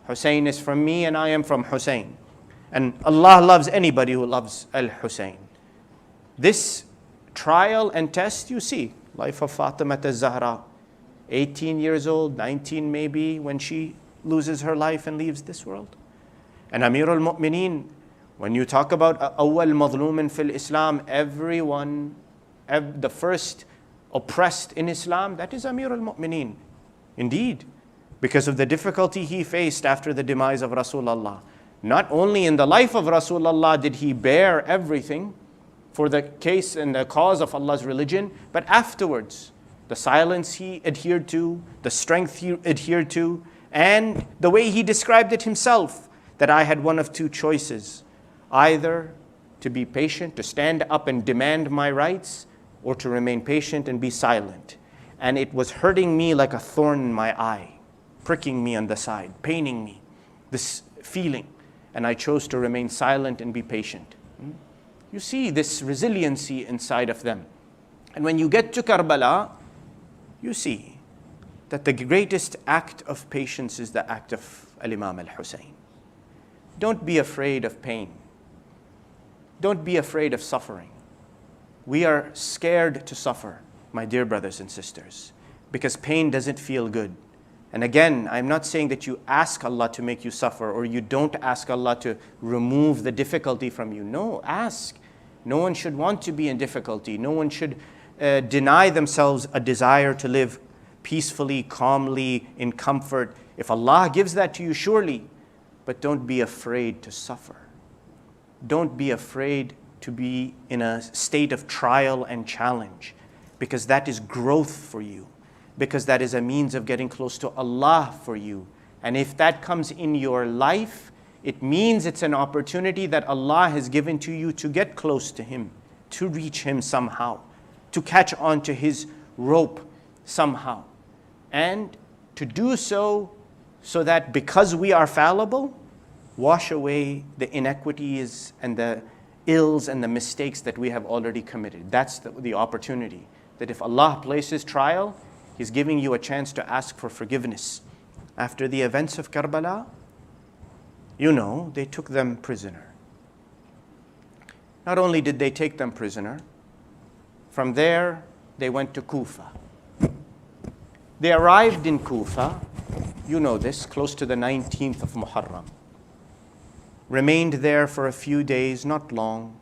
Husayn is from me and I am from Husayn. And Allah loves anybody who loves al-Husayn. This trial and test, you see, life of Fatima az-Zahra, 18 years old, 19 maybe, when she loses her life and leaves this world. And Amir al-Mu'mineen, when you talk about awwal madhlumin fil Islam, everyone, the first oppressed in Islam, that is Amir al-Mu'mineen. Indeed, because of the difficulty he faced after the demise of Rasulullah. Not only in the life of Rasulullah did he bear everything for the case and the cause of Allah's religion, but afterwards, the silence he adhered to, the strength he adhered to, and the way he described it himself, that I had one of two choices, either to be patient, to stand up and demand my rights, or to remain patient and be silent. and it was hurting me like a thorn in my eye, pricking me on the side, paining me, this feeling. And I chose to remain silent and be patient. You see this resiliency inside of them. And when you get to Karbala, you see that the greatest act of patience is the act of Al-Imam al-Hussein. Don't be afraid of pain. Don't be afraid of suffering. We are scared to suffer, my dear brothers and sisters, because pain doesn't feel good. And again, I'm not saying that you ask Allah to make you suffer, or you don't ask Allah to remove the difficulty from you. No, ask. No one should want to be in difficulty. No one should deny themselves a desire to live peacefully, calmly, in comfort. If Allah gives that to you, surely. But don't be afraid to suffer. Don't be afraid to be in a state of trial and challenge, because that is growth for you, because that is a means of getting close to Allah for you. And if that comes in your life, it means it's an opportunity that Allah has given to you to get close to Him, to reach Him somehow, to catch on to His rope somehow. And to do so that because we are fallible, wash away the inequities and the ills and the mistakes that we have already committed. That's the opportunity. That if Allah places trial, He's giving you a chance to ask for forgiveness. After the events of Karbala, you know, they took them prisoner. Not only did they take them prisoner, from there they went to Kufa. They arrived in Kufa, you know this, close to the 19th of Muharram. Remained there for a few days, not long.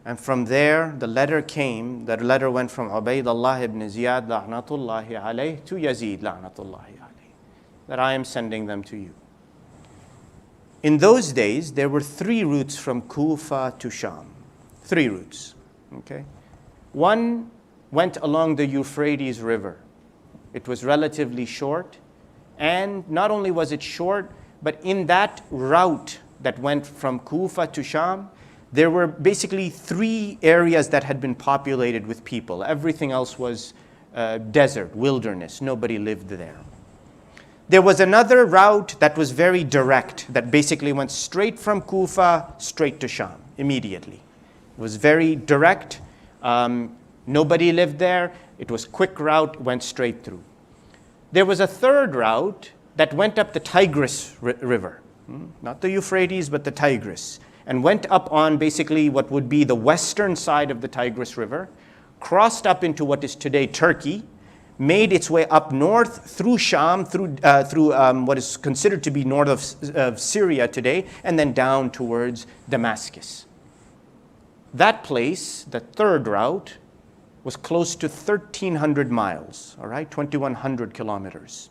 And from there, the letter came. That letter went from Ubaydullah ibn Ziyad, la'natullahi alayh, to Yazid, la'natullahi alayh, that I am sending them to you. In those days, there were 3 routes from Kufa to Sham. 3 routes, okay? One went along the Euphrates River. It was relatively short. And not only was it short, but in that route that went from Kufa to Sham, there were basically 3 areas that had been populated with people. Everything else was desert, wilderness. Nobody lived there. There was another route that was very direct, that basically went straight from Kufa, straight to Sham, immediately. It was very direct. Nobody lived there. It was a quick route, went straight through. There was a third route that went up the Tigris River. Not the Euphrates, but the Tigris. And went up on basically what would be the western side of the Tigris River, crossed up into what is today Turkey, made its way up north through Sham, through what is considered to be north of Syria today, and then down towards Damascus. That place, the third route, was close to 1,300 miles, all right, 2,100 kilometers.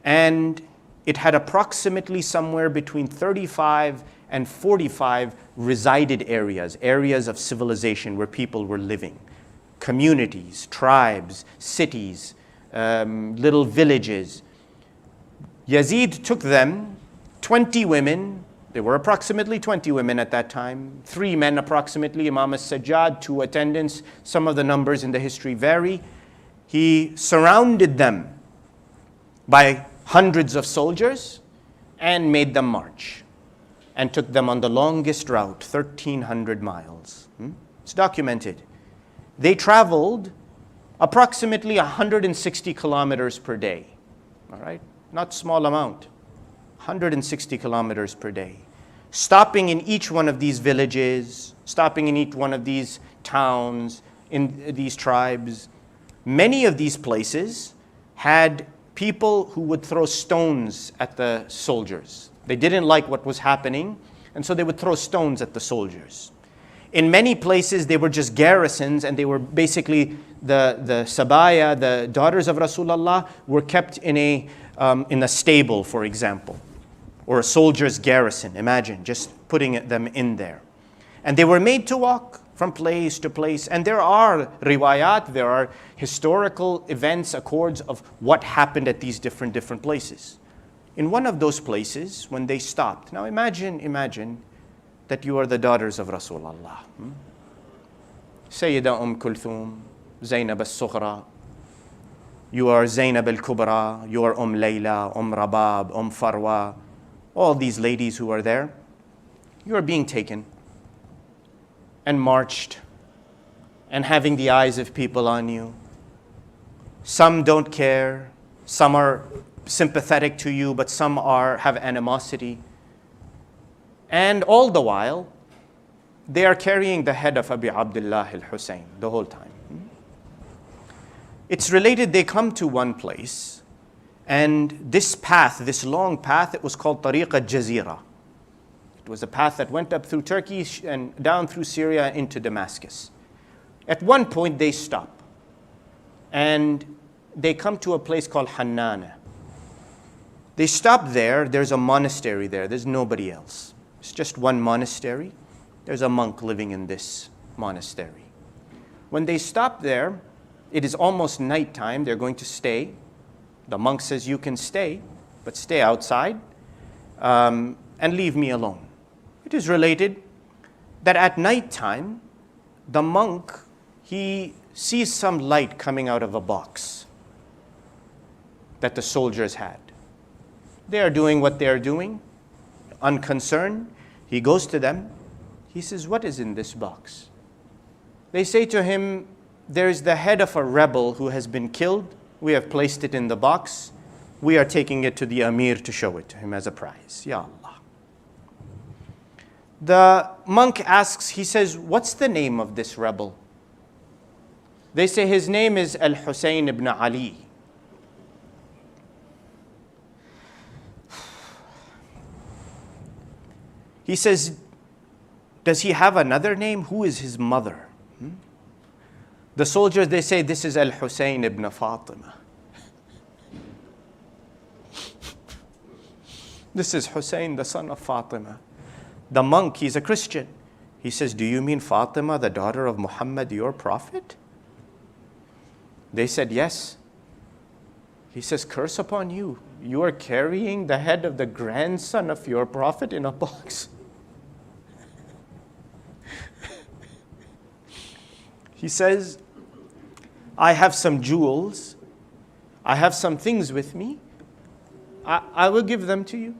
And it had approximately somewhere between 35 and 45 resided areas of civilization where people were living. Communities, tribes, cities, little villages. Yazid took them, 20 women. There were approximately 20 women at that time. 3 men approximately, Imam as-Sajjad, 2 attendants. Some of the numbers in the history vary. He surrounded them by hundreds of soldiers and made them march, and took them on the longest route, 1,300 miles. It's documented. They traveled approximately 160 kilometers per day. All right? Not small amount. 160 kilometers per day. Stopping in each one of these villages, stopping in each one of these towns, in these tribes. Many of these places had people who would throw stones at the soldiers. They didn't like what was happening, and so they would throw stones at the soldiers. In many places, they were just garrisons, and they were basically the sabaya, the daughters of Rasulullah, were kept in a stable, for example, or a soldier's garrison. Imagine just putting them in there. And they were made to walk from place to place. And there are riwayat, there are historical events, accords of what happened at these different places. In one of those places, when they stopped, now imagine that you are the daughters of Rasulullah. Sayyida Kulthum, Zainab as-Sughra, You are Zainab al-Kubra, you are Layla, Rabab, Farwa, all these ladies who are there. You are being taken and marched and having the eyes of people on you. Some don't care, some are sympathetic to you, but some have animosity. And all the while, they are carrying the head of Abi Abdullah al-Hussein the whole time. It's related, they come to one place, and this path, this long path, it was called Tariq al-Jazira. It was a path that went up through Turkey and down through Syria into Damascus. At one point, they stop, and they come to a place called Hannana. They stop there, there's a monastery there, there's nobody else. It's just one monastery. There's a monk living in this monastery. When they stop there, it is almost nighttime, they're going to stay. The monk says, you can stay, but stay outside and leave me alone. It is related that at nighttime, the monk, he sees some light coming out of a box that the soldiers had. They are doing what they are doing, unconcerned. He goes to them. He says, what is in this box? They say to him, there is the head of a rebel who has been killed. We have placed it in the box. We are taking it to the Amir to show it to him as a prize. Ya Allah. The monk asks, he says, what's the name of this rebel? They say his name is Al-Hussein ibn Ali. He says, does he have another name? Who is his mother? The soldiers, they say, this is Al-Hussein ibn Fatima. This is Hussein, the son of Fatima. The monk, he's a Christian. He says, do you mean Fatima, the daughter of Muhammad, your prophet? They said, yes. He says, curse upon you. You are carrying the head of the grandson of your prophet in a box. He says, I have some jewels. I have some things with me. I will give them to you.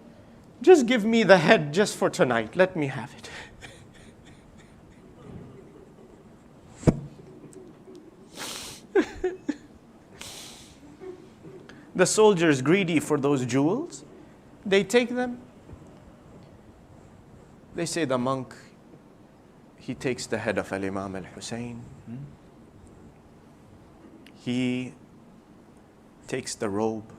Just give me the head just for tonight. Let me have it. The soldiers, greedy for those jewels, they take them. They say the monk, he takes the head of Al-Imam al-Hussein. He takes the robe,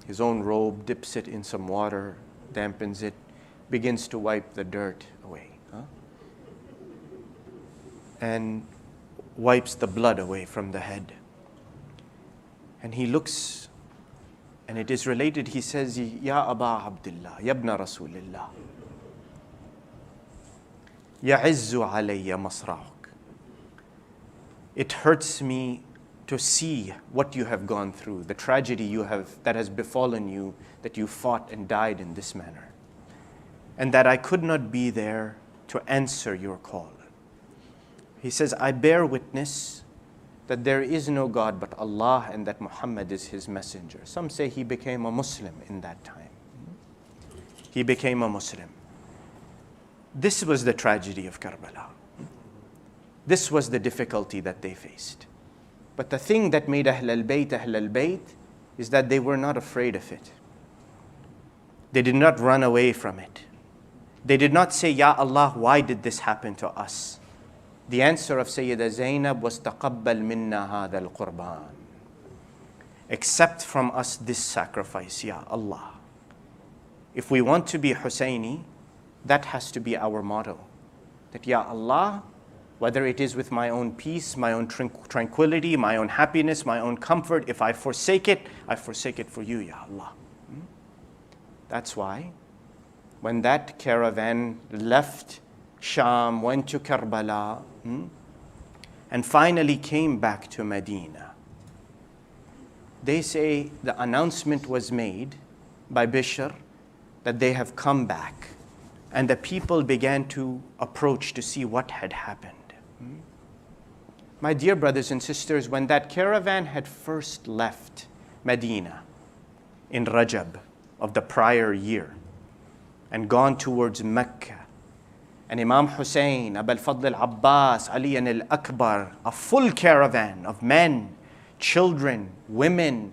his own robe, dips it in some water, dampens it, begins to wipe the dirt away. And wipes the blood away from the head. And he looks, and it is related, he says, Ya Aba Abdullah, Yabna Rasulillah, Ya'izzu alayya masra'uk. It hurts me to see what you have gone through, the tragedy that has befallen you, that you fought and died in this manner, and that I could not be there to answer your call. He says, I bear witness that there is no God but Allah and that Muhammad is his messenger. Some say he became a Muslim in that time. He became a Muslim. This was the tragedy of Karbala. This was the difficulty that they faced. But the thing that made Ahl al-Bayt is that they were not afraid of it. They did not run away from it. They did not say, Ya Allah, why did this happen to us? The answer of Sayyida Zainab was, تَقَبَّلْ مِنَّا هَذَا الْقُرْبَانِ. Accept from us this sacrifice, Ya Allah. If we want to be Husseini, that has to be our motto. That, Ya Allah, whether it is with my own peace, my own tranquility, my own happiness, my own comfort, if I forsake it for you, Ya Allah. That's why when that caravan left Sham, went to Karbala, and finally came back to Medina, they say the announcement was made by Bishr that they have come back, and the people began to approach to see what had happened. My dear brothers and sisters, when that caravan had first left Medina in Rajab of the prior year and gone towards Mecca, and Imam Hussein, Abul Fadl al-Abbas, Ali al-Akbar, a full caravan of men, children, women,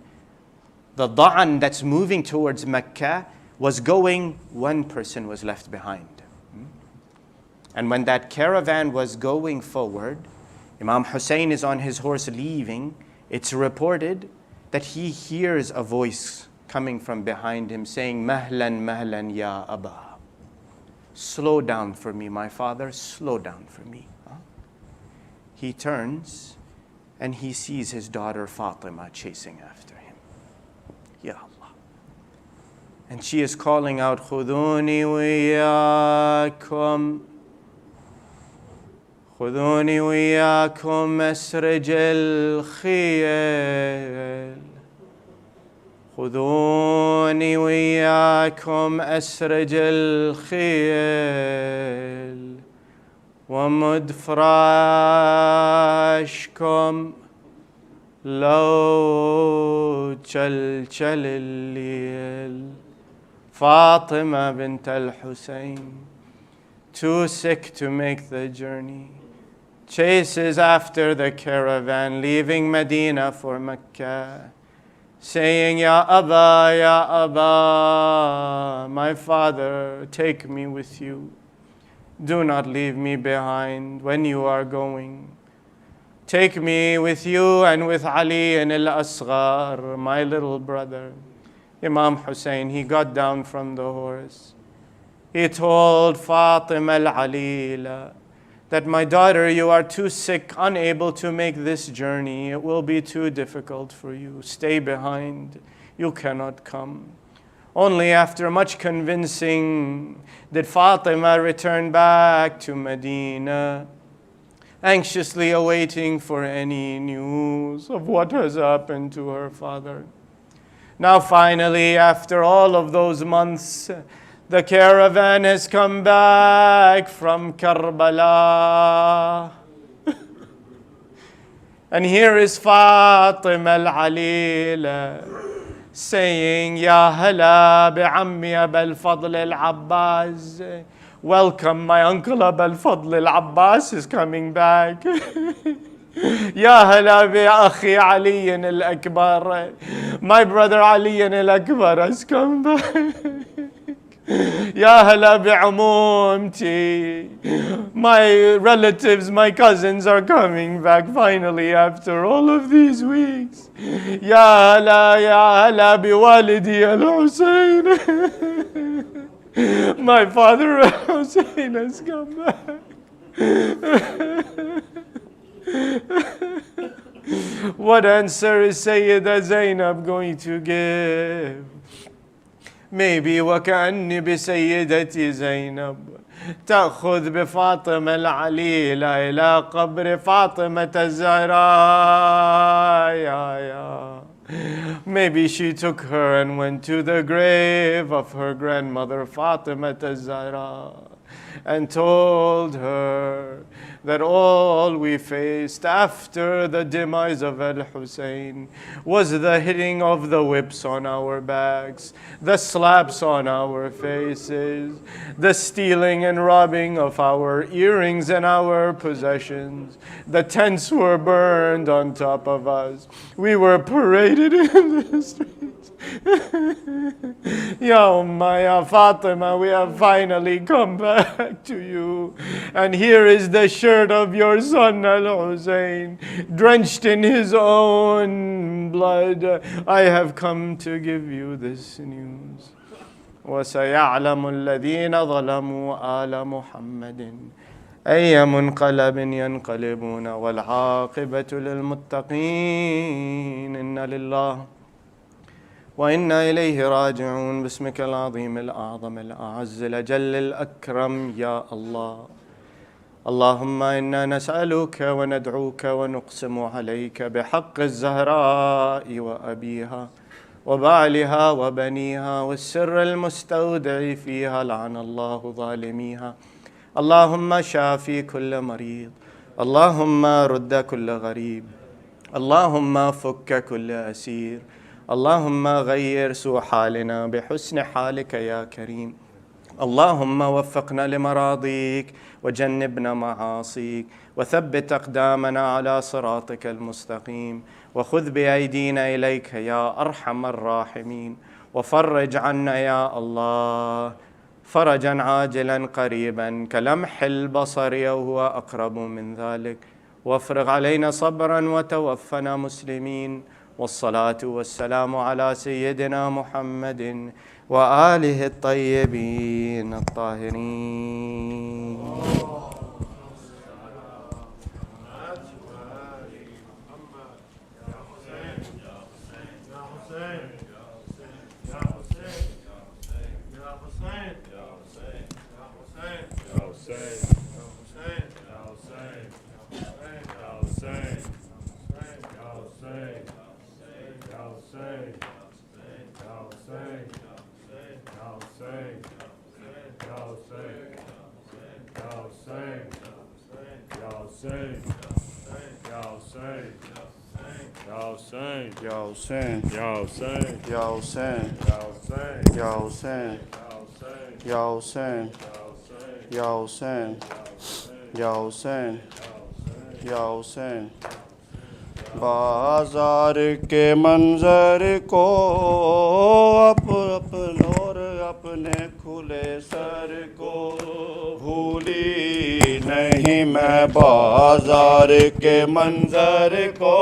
the da'an that's moving towards Mecca was going, one person was left behind. And when that caravan was going forward, Imam Hussein is on his horse leaving. It's reported that he hears a voice coming from behind him saying, Mahlan, mahlan, ya Abba. Slow down for me, my father, slow down for me. He turns and he sees his daughter Fatima chasing after him. Ya Allah. And she is calling out, Khuduni wiyakum. خذوني وياكم أسرج الخيل خذوني وياكم أسرج الخيل ومد فراشكم لو جلجل الليل فاطمة بنت الحسين, too sick to make the journey, chases after the caravan, leaving Medina for Mecca, saying, Ya Abba, Ya Abba, my father, take me with you. Do not leave me behind when you are going. Take me with you and with Ali and al-Asghar, my little brother. Imam Hussein, he got down from the horse. He told Fatima al-Alila that, my daughter, you are too sick, unable to make this journey. It will be too difficult for you. Stay behind. You cannot come. Only after much convincing did Fatima return back to Medina, anxiously awaiting for any news of what has happened to her father. Now finally, after all of those months, the caravan has come back from Karbala. And here is Fatima al-Alila saying, Ya hala bi'ammi Abul Fadl al-Abbas. Welcome, my uncle Abul Fadl al-Abbas is coming back. Ya hala bi akhi Ali al-Akbar. My brother Ali al-Akbar has come back. Ya hala bi'umumti. My relatives, my cousins are coming back finally after all of these weeks. Ya hala biwalidi al-Husayn. My father al-Husayn has come back. What answer is Sayyida Zainab going to give? Maybe وكأني بسيدتي زينب تأخذ بفاطمة العليلة إلى قبر فاطمة الزهراء. Maybe she took her and went to the grave of her grandmother Fatima al-Zahra and told her that all we faced after the demise of Al-Hussein was the hitting of the whips on our backs, the slaps on our faces, the stealing and robbing of our earrings and our possessions. The tents were burned on top of us. We were paraded in the streets. Ya Ummah, Ya Fatima, we have finally come back to you. And here is the shirt of your son Al-Hussein, drenched in his own blood. I have come to give you this news. وَسَيَعْلَمُ الَّذِينَ ظَلَمُوا آلَ مُحَمَّدٍ أَيَّ مُنْقَلَبٍ يَنْقَلِبُونَ وَالْعَاقِبَةُ لِلْمُتَّقِينَ إِنَّ لِلَّهِ وإنا إليه راجعون باسمك العظيم الأعظم الأعز الأجل الأكرم يا الله. اللهم إنا نسألك وندعوك ونقسم عليك بحق الزهراء وأبيها وبعلها وبنيها والسر المستودع فيها لعن الله ظالميها. اللهم شافي كل مريض. اللهم رد كل غريب، اللهم فك كل أسير، اللهم غير سوء حالنا بحسن حالك يا كريم. اللهم وفقنا لمراضيك وجنبنا معاصيك، وثبت أقدامنا على صراطك المستقيم، وخذ بأيدينا إليك يا أرحم الراحمين، وفرج عنا يا الله فرجا عاجلا قريبا كلمح البصر وهو أقرب من ذلك، وافرغ علينا صبرا وتوفنا مسلمين. والصلاة والسلام على سيدنا محمد وآله الطيبين الطاهرين. بازار کے منظر کو اپنور اپنے کھلے سر کو بھولی نہیں میں، بازار کے منظر کو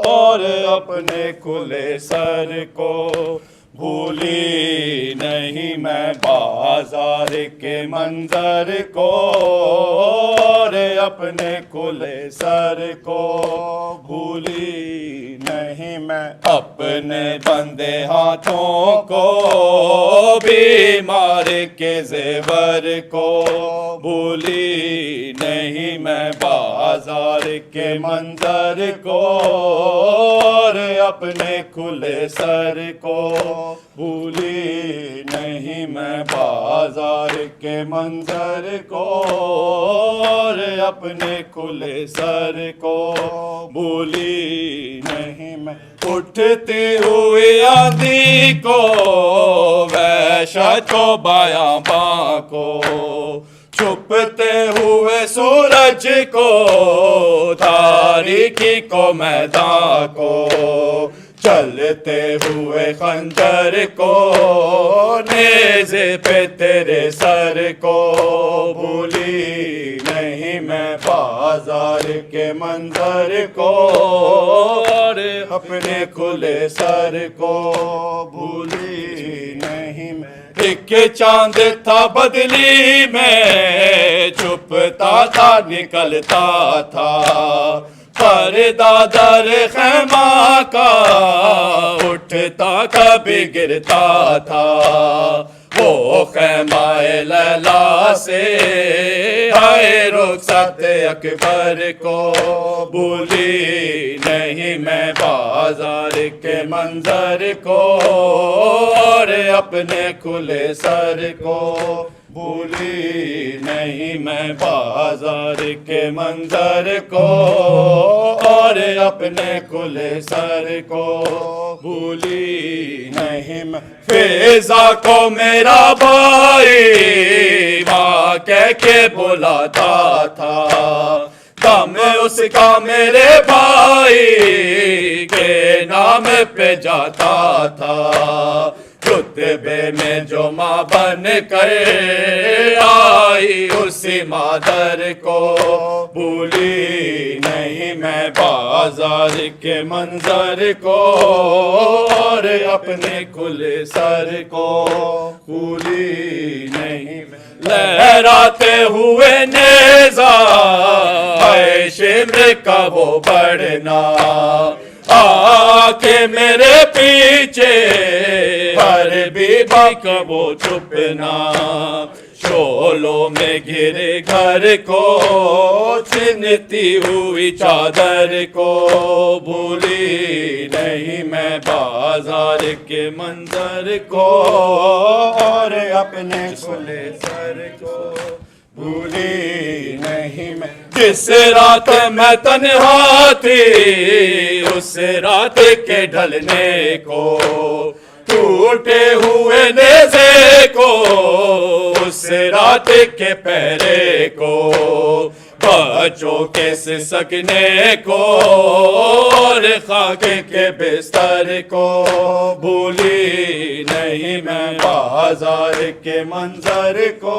اور اپنے کھلے سر کو بھولی نہیں میں، بازار کے منظر کو اور اپنے کھلے سر کو بھولی نہیں میں، اپنے بندے ہاتھوں کو بیمار کے زیور کو بھولی نہیں میں، بازار کے منظر کو اور اپنے کھلے سر کو بھولی نہیں میں، بازار کے منظر کو اور اپنے کھلے سر کو بھولی نہیں میں، اٹھتی ہوئی آندھی کو وحشت کو بیاباں کو، چھپتے ہوئے سورج کو تاریکی کو میدان کو، چلتے ہوئے خنجر کو نیزے پہ تیرے سر کو بھولی نہیں میں، بازار کے منظر کو اور اپنے کھلے سر کو بھولی نہیں میں، ایک چاند تھا بدلی میں چھپتا تھا نکلتا تھا، پردہ در خیمہ کا اٹھتا کبھی گرتا تھا، وہ خیمہ لیلا سے آئے رخصت اکبر کو بھولی نہیں میں، بازار کے منظر کو اور اپنے کھلے سر کو بھولی نہیں میں، بازار کے منظر کو اور اپنے کھلے سر کو بھولی نہیں میں، فیضا کو میرا بھائی ماں کہہ کے بلاتا تھا، دم اس کا میرے بھائی کے نام پہ جاتا تھا، رتبے میں جو ماں بن کر آئی اسی مادر کو بھولی نہیں میں، بازار کے منظر کو اور اپنے کھلے سر کو بھولی نہیں میں، لہراتے ہوئے نیزہ ہے شمر کا وہ بڑھنا، آنکھیں میرے پیچھے ہر بیوی کا وہ چھپنا، شولوں میں گرے گھر کو چھنتی ہوئی چادر کو بھولی نہیں میں، بازار کے منظر کو اور اپنے کھلے سر کو بھولی نہیں میں جس رات میں تنہا تھی اس رات کے ڈھلنے کو ٹوٹے ہوئے نیزے کو اس رات کے پہرے کو بچوں کے سسکنے کو اور خاک کے بستر کو بھولی نہیں میں بازار کے منظر کو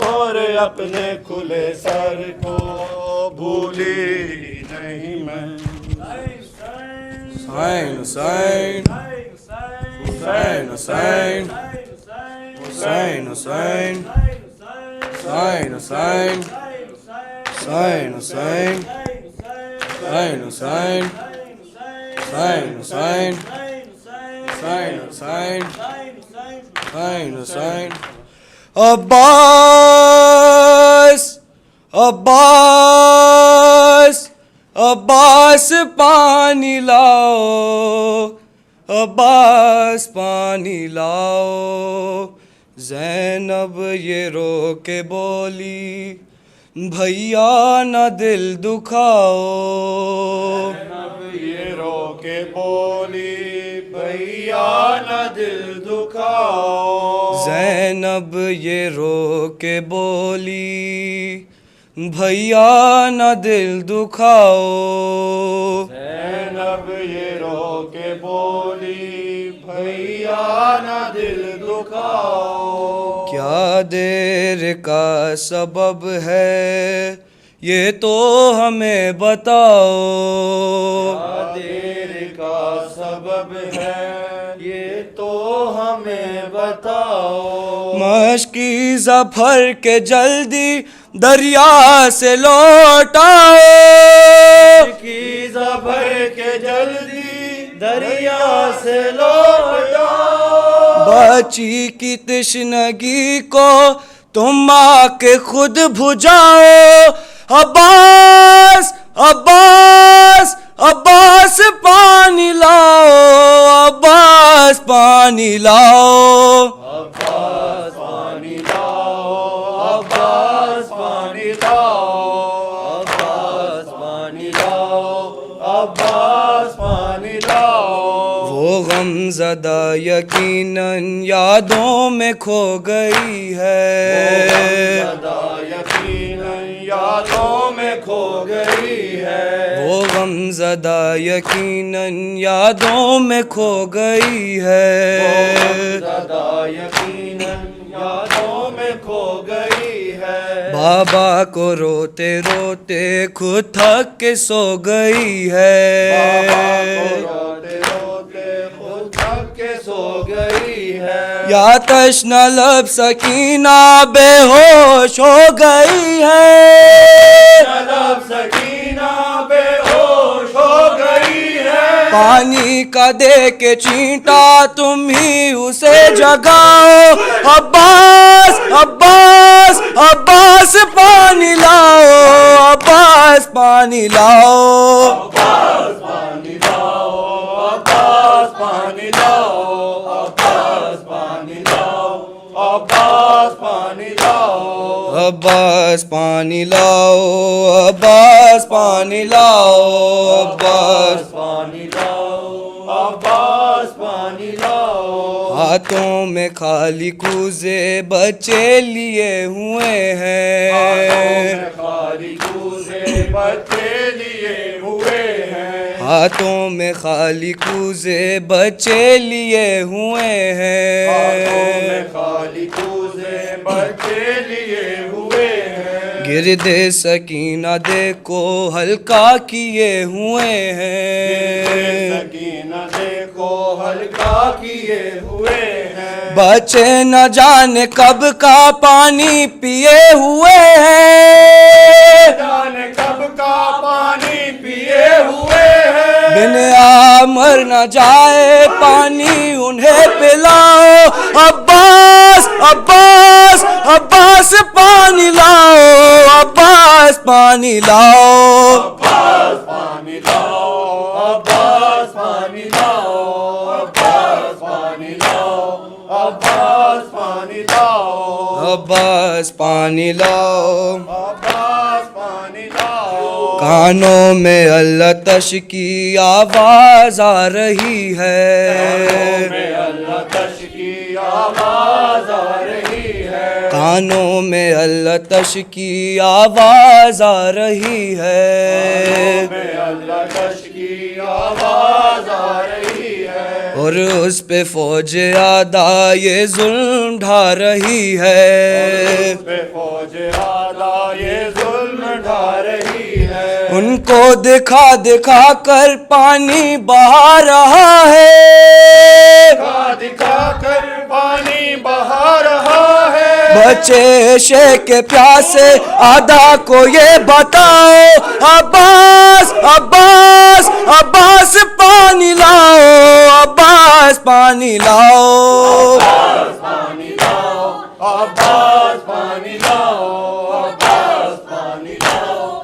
اور اپنے کھلے سر کو بھولی نہیں میں حسین حسین حسین حسین حسین حسین حسین حسین حسین حسین حسین حسین حسین حسین حسین حسین حسین حسین عباس عباس عباس پانی لاؤ عباس پانی لاؤ زینب یہ رو کے بولی بھیا نہ دل دکھاؤ زینب یہ رو کے بولی بھیا نہ دل دکھاؤ زینب یہ رو کے بولی بھیا نہ دل دکھاؤ زینب یہ رو کے بولی بھیا نہ دل دکھاؤ کیا دیر کا سبب ہے یہ تو ہمیں بتاؤ کیا دیر کا سبب ہے یہ تو ہمیں بتاؤ مشکی ظفر کے جلدی دریا سے لوٹ آؤ مشکی ظفر کے جلدی دریا سے لوٹ آؤ بچی کی تشنگی کو تم آ کے خود بجھاؤ عباس عباس عباس پانی لاؤ عباس پانی لاؤ عباس پانی لاؤ عباس پانی لاؤ عباس پانی لاؤ عباس پانی لاؤ وہ غم زدہ یقیناً یادوں میں کھو گئی ہے یقیناً یادوں میں کھو گئی ہے وہ غم زدہ یقیناً یادوں میں کھو گئی ہے زدہ یقیناً یادوں میں کھو گئی ہے بابا کو روتے روتے خود تھک کے سو گئی ہے بابا کو روتے روتے خود تھک کے سو گئی ہے یا تشنہ لب سکینہ بے ہوش ہو گئی ہے لب سکینہ بے ہوش ہو گئی ہے پانی کا دے کے چینٹا تم ہی اسے جگاؤ عباس عباس عباس پانی لاؤ عباس پانی لاؤ عباس پانی لاؤ عباس پانی لاؤ عباس پانی لاؤ عباس پانی لاؤ عباس پانی لاؤ عباس پانی لاؤ عباس پانی لاؤ عباس پانی لاؤ ہاتھوں میں خالی کوزے بچے لیے ہوئے ہیں خالی کوزے بچے لیے ہوئے ہیں ہاتھوں میں خالی کوزے بچے لیے ہوئے ہیں ہاتھوں میں خالی کوزے بچے لیے ہوئے ہیں گرد سکینہ دیکھو ہلکا کیے ہوئے ہیں سکینہ دیکھو ہلکا کیے ہوئے ہیں بچے نہ جانے کب کا پانی پیے ہوئے ہیں جانے کب کا پانی پیے ہوئے ہیں بن مر نہ جائے پانی انہیں پلاؤ عباس عباس عباس پانی لاؤ عباس پانی لاؤ عباس پانی لاؤ عباس پانی لاؤ عباس پانی لاؤ عباس پانی لاؤ عباس پانی لاؤ عباس پانی لاؤ کانوں میں اللہ تش کی آواز آ رہی ہے میں اللہ تش کی آواز آ رہی ہے کانوں میں اللہ تش کی آواز آ رہی ہے میں اللہ تش کی آواز آ رہی ہے اور اس پہ فوج آدھا یہ ظلم ڈھا رہی ہے پہ فوج آدھا یہ ظلم ڈھا رہی ہے ان کو دکھا دکھا کر پانی بہا رہا ہے دکھا کر پانی بہا رہا ہے بچے شیخ کے پیاسے آدھا کو یہ بتاؤ عباس عباس عباس پانی لاؤ عباس پانی لاؤ پانی لاؤ عباس پانی لاؤ عباس پانی لاؤ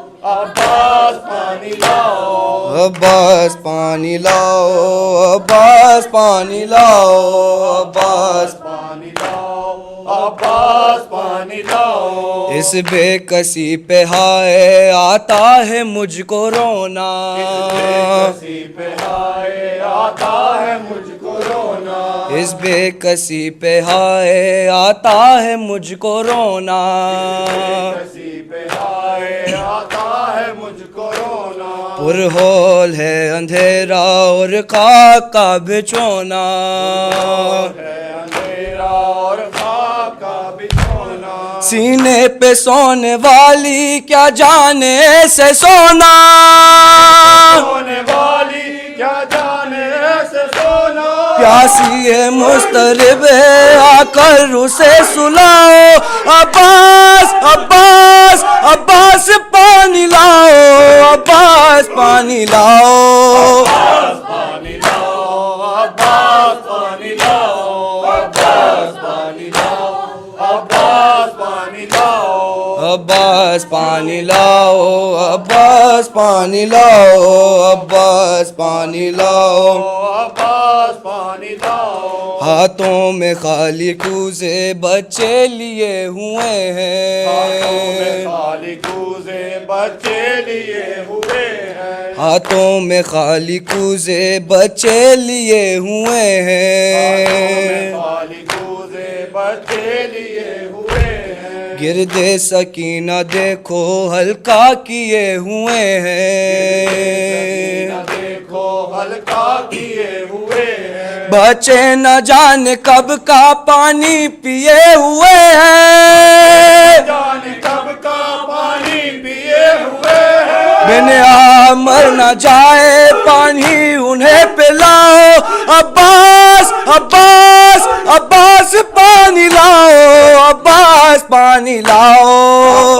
عباس پانی لاؤ عباس پانی لاؤ عباس پانی لاؤ عباس پانی لاؤ عباس پانی لاؤ اس بے کسی پہ ہائے آتا ہے مجھ کو رونا کسی پہ ہائے آتا ہے مجھ کو رونا اس بے کسی پہ ہائے آتا ہے مجھ کو رونا کسی پہ ہائے آتا ہے مجھ کو رونا پر ہول ہے اندھیرا اور خاک کا بچھونا ہے اندھیرا اور خاک کا بچھونا سینے پہ سونے والی کیا جانے سے سونا سونے والی کیا جانے سے سونا پیاسی ہے مسترب ہے آ کر اسے سلاؤ عباس عباس عباس پانی لاؤ عباس پانی لاؤ پانی لاؤ عباس پانی لاؤ عباس پانی لاؤ عباس پانی لاؤ عباس پانی لاؤ عباس پانی لاؤ عباس پانی لاؤ عباس پانی لاؤ ہاتھوں میں خالی کوزے بچے لیے ہوئے ہیں خالی کوزے بچے لیے ہوئے ہیں ہاتھوں میں خالی کوزے بچے لیے ہوئے ہیں خالی کوزے بچے لیے ہوئے ہیں گردے سکینہ دیکھو ہلکا کیے ہوئے ہیں دیکھو ہلکا کیے ہوئے ہیں بچے نہ جانے کب کا پانی پیے ہوئے ہیں جانے کب کا پانی پیے ہوئے ہیں بن مر نہ جائے پانی انہیں پلاؤ عباس عباس عباس پانی لاؤ عباس پانی لاؤ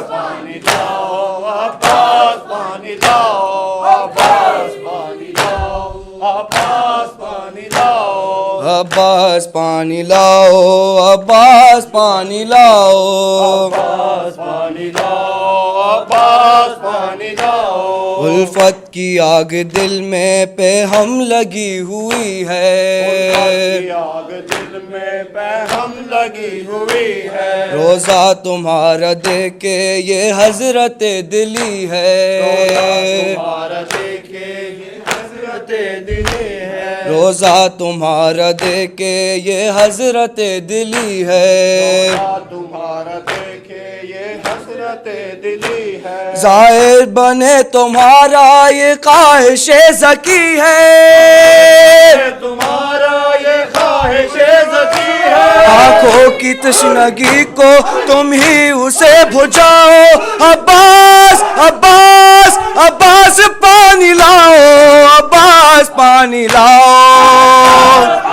پانی لاؤ عباس پانی لاؤ عباس پانی لاؤ عباس پانی لاؤ عباس پانی لاؤ عباس پانی لاؤ عباس پانی لاؤ عباس پانی لاؤ الفت کی آگ دل میں پہ ہم لگی ہوئی ہے آگ دل میں پہ ہم لگی ہوئی ہے روزہ تمہارا دیکھ کے یہ حضرت دلی ہے تمہارا دیکھے یہ حضرت دلی ہے روزہ تمہارا دیکھ کے یہ حضرت دلی ہے تمہارا دیکھے یہ حضرت دلی ہے ظاہر بنے تمہارا یہ خواہش ذکی ہے تمہارا یہ خواہش ذکی ہے آنکھوں کی تشنگی کو تم ہی اسے بجھاؤ عباس عباس عباس پانی لاؤ عباس پانی لاؤ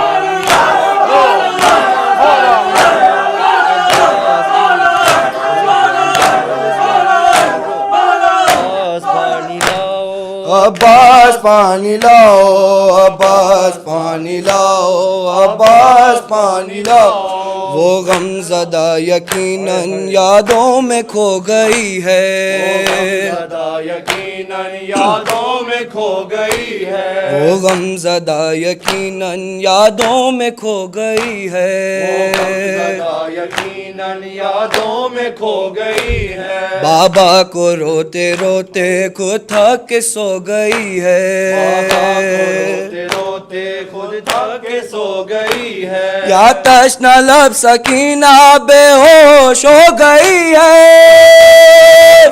عباس پانی لاؤ عباس پانی لاؤ عباس پانی لاؤ وہ غم زدہ یقیناً یادوں میں کھو گئی ہے زدہ یقیناً یادوں میں کھو گئی ہے وہ غم زدہ یقیناً یادوں میں کھو گئی ہے زدہ یقیناً یادوں میں کھو گئی ہے بابا کو روتے روتے خود تھک کے سو گئی ہے روتے روتے خود تھک کے سو گئی ہے یا تشنا لب سکینہ بے ہوش ہو گئی ہے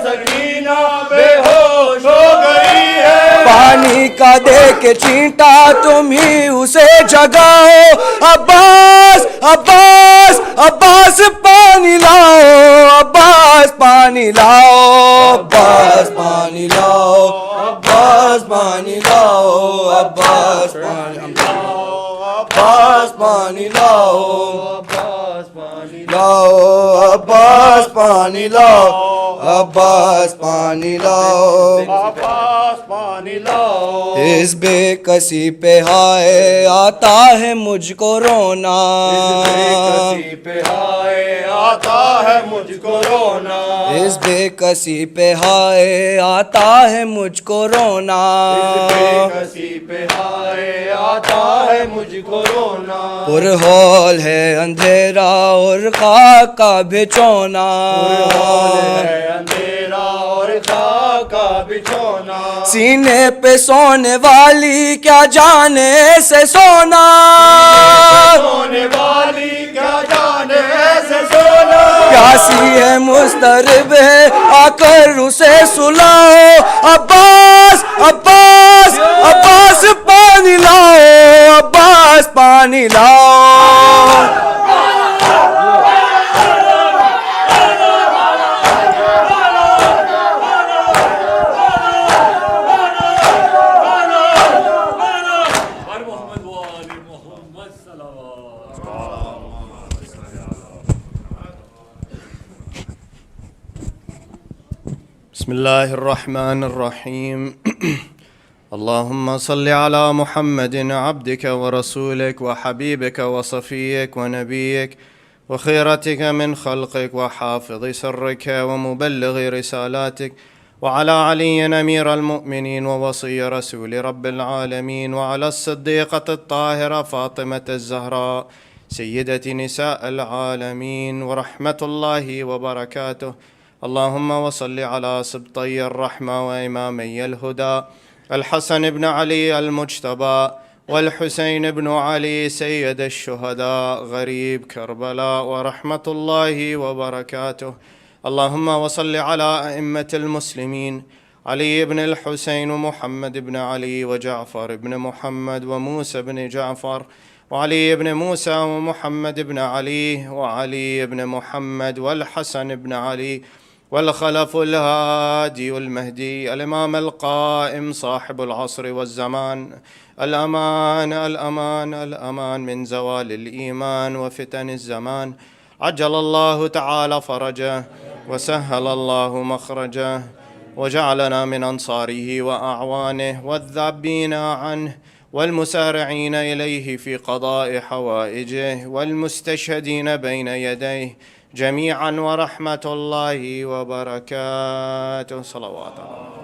سکینہ بے ہوش ہو گئی ہے پانی کا دے کے چینٹا تم ہی اسے جگاؤ عباس عباس عباس پانی لاؤ عباس پانی لاؤ عباس پانی لاؤ عباس پانی لاؤ عباس پانی لاؤ عباس پانی لاؤ عباس پانی لاؤ عباس پانی لاؤ عباس پانی لاؤ عباس پانی لاؤ اس بے کسی پہ ہائے آتا ہے مجھ کو رونا کسی پہ ہائے آتا ہے مجھ کو رونا اس بے کسی پہ ہائے آتا ہے مجھ کو رونا کسی پہ ہائے آتا ہے مجھ کو رونا پر ہول ہے اندھیرا اور خاک کا بچھونا ہے اندھیرا اور خاک کا بچھونا سینے پہ سونے والی کیا جانے سے سونا سونے والی کیا جانے سے سونا پیاسی ہے مضطرب ہے آ کر اسے سلاؤ عباس عباس عباس پانی لاؤ عباس پانی لاؤ بسم الله الرحمن الرحيم اللهم صل على محمد عبدك ورسولك وحبيبك وصفيك ونبيك وخيرتك من خلقك وحافظ سرك ومبلغ رسالاتك وعلى علي أمير المؤمنين ووصي رسول رب العالمين وعلى الصديقة الطاهرة فاطمة الزهراء سيدة نساء العالمين ورحمة الله وبركاته اللهم وصل على سبطي الرحمة وإمامي الهدى الحسن بن علي المجتبى والحسين بن علي سيد الشهداء غريب كربلاء ورحمة الله وبركاته اللهم وصل على أئمة المسلمين علي بن الحسين ومحمد بن علي وجعفر بن محمد وموسى بن جعفر وعلي بن موسى ومحمد بن علي وعلي بن محمد والحسن بن علي والخلف الهادي المهدي الإمام القائم صاحب العصر والزمان الأمان الأمان الأمان من زوال الإيمان وفتن الزمان عجل الله تعالى فرجه وسهل الله مخرجه وجعلنا من أنصاره وأعوانه والذابين عنه والمسارعين إليه في قضاء حوائجه والمستشهدين بين يديه جميعا ورحمة الله وبركاته صلوات الله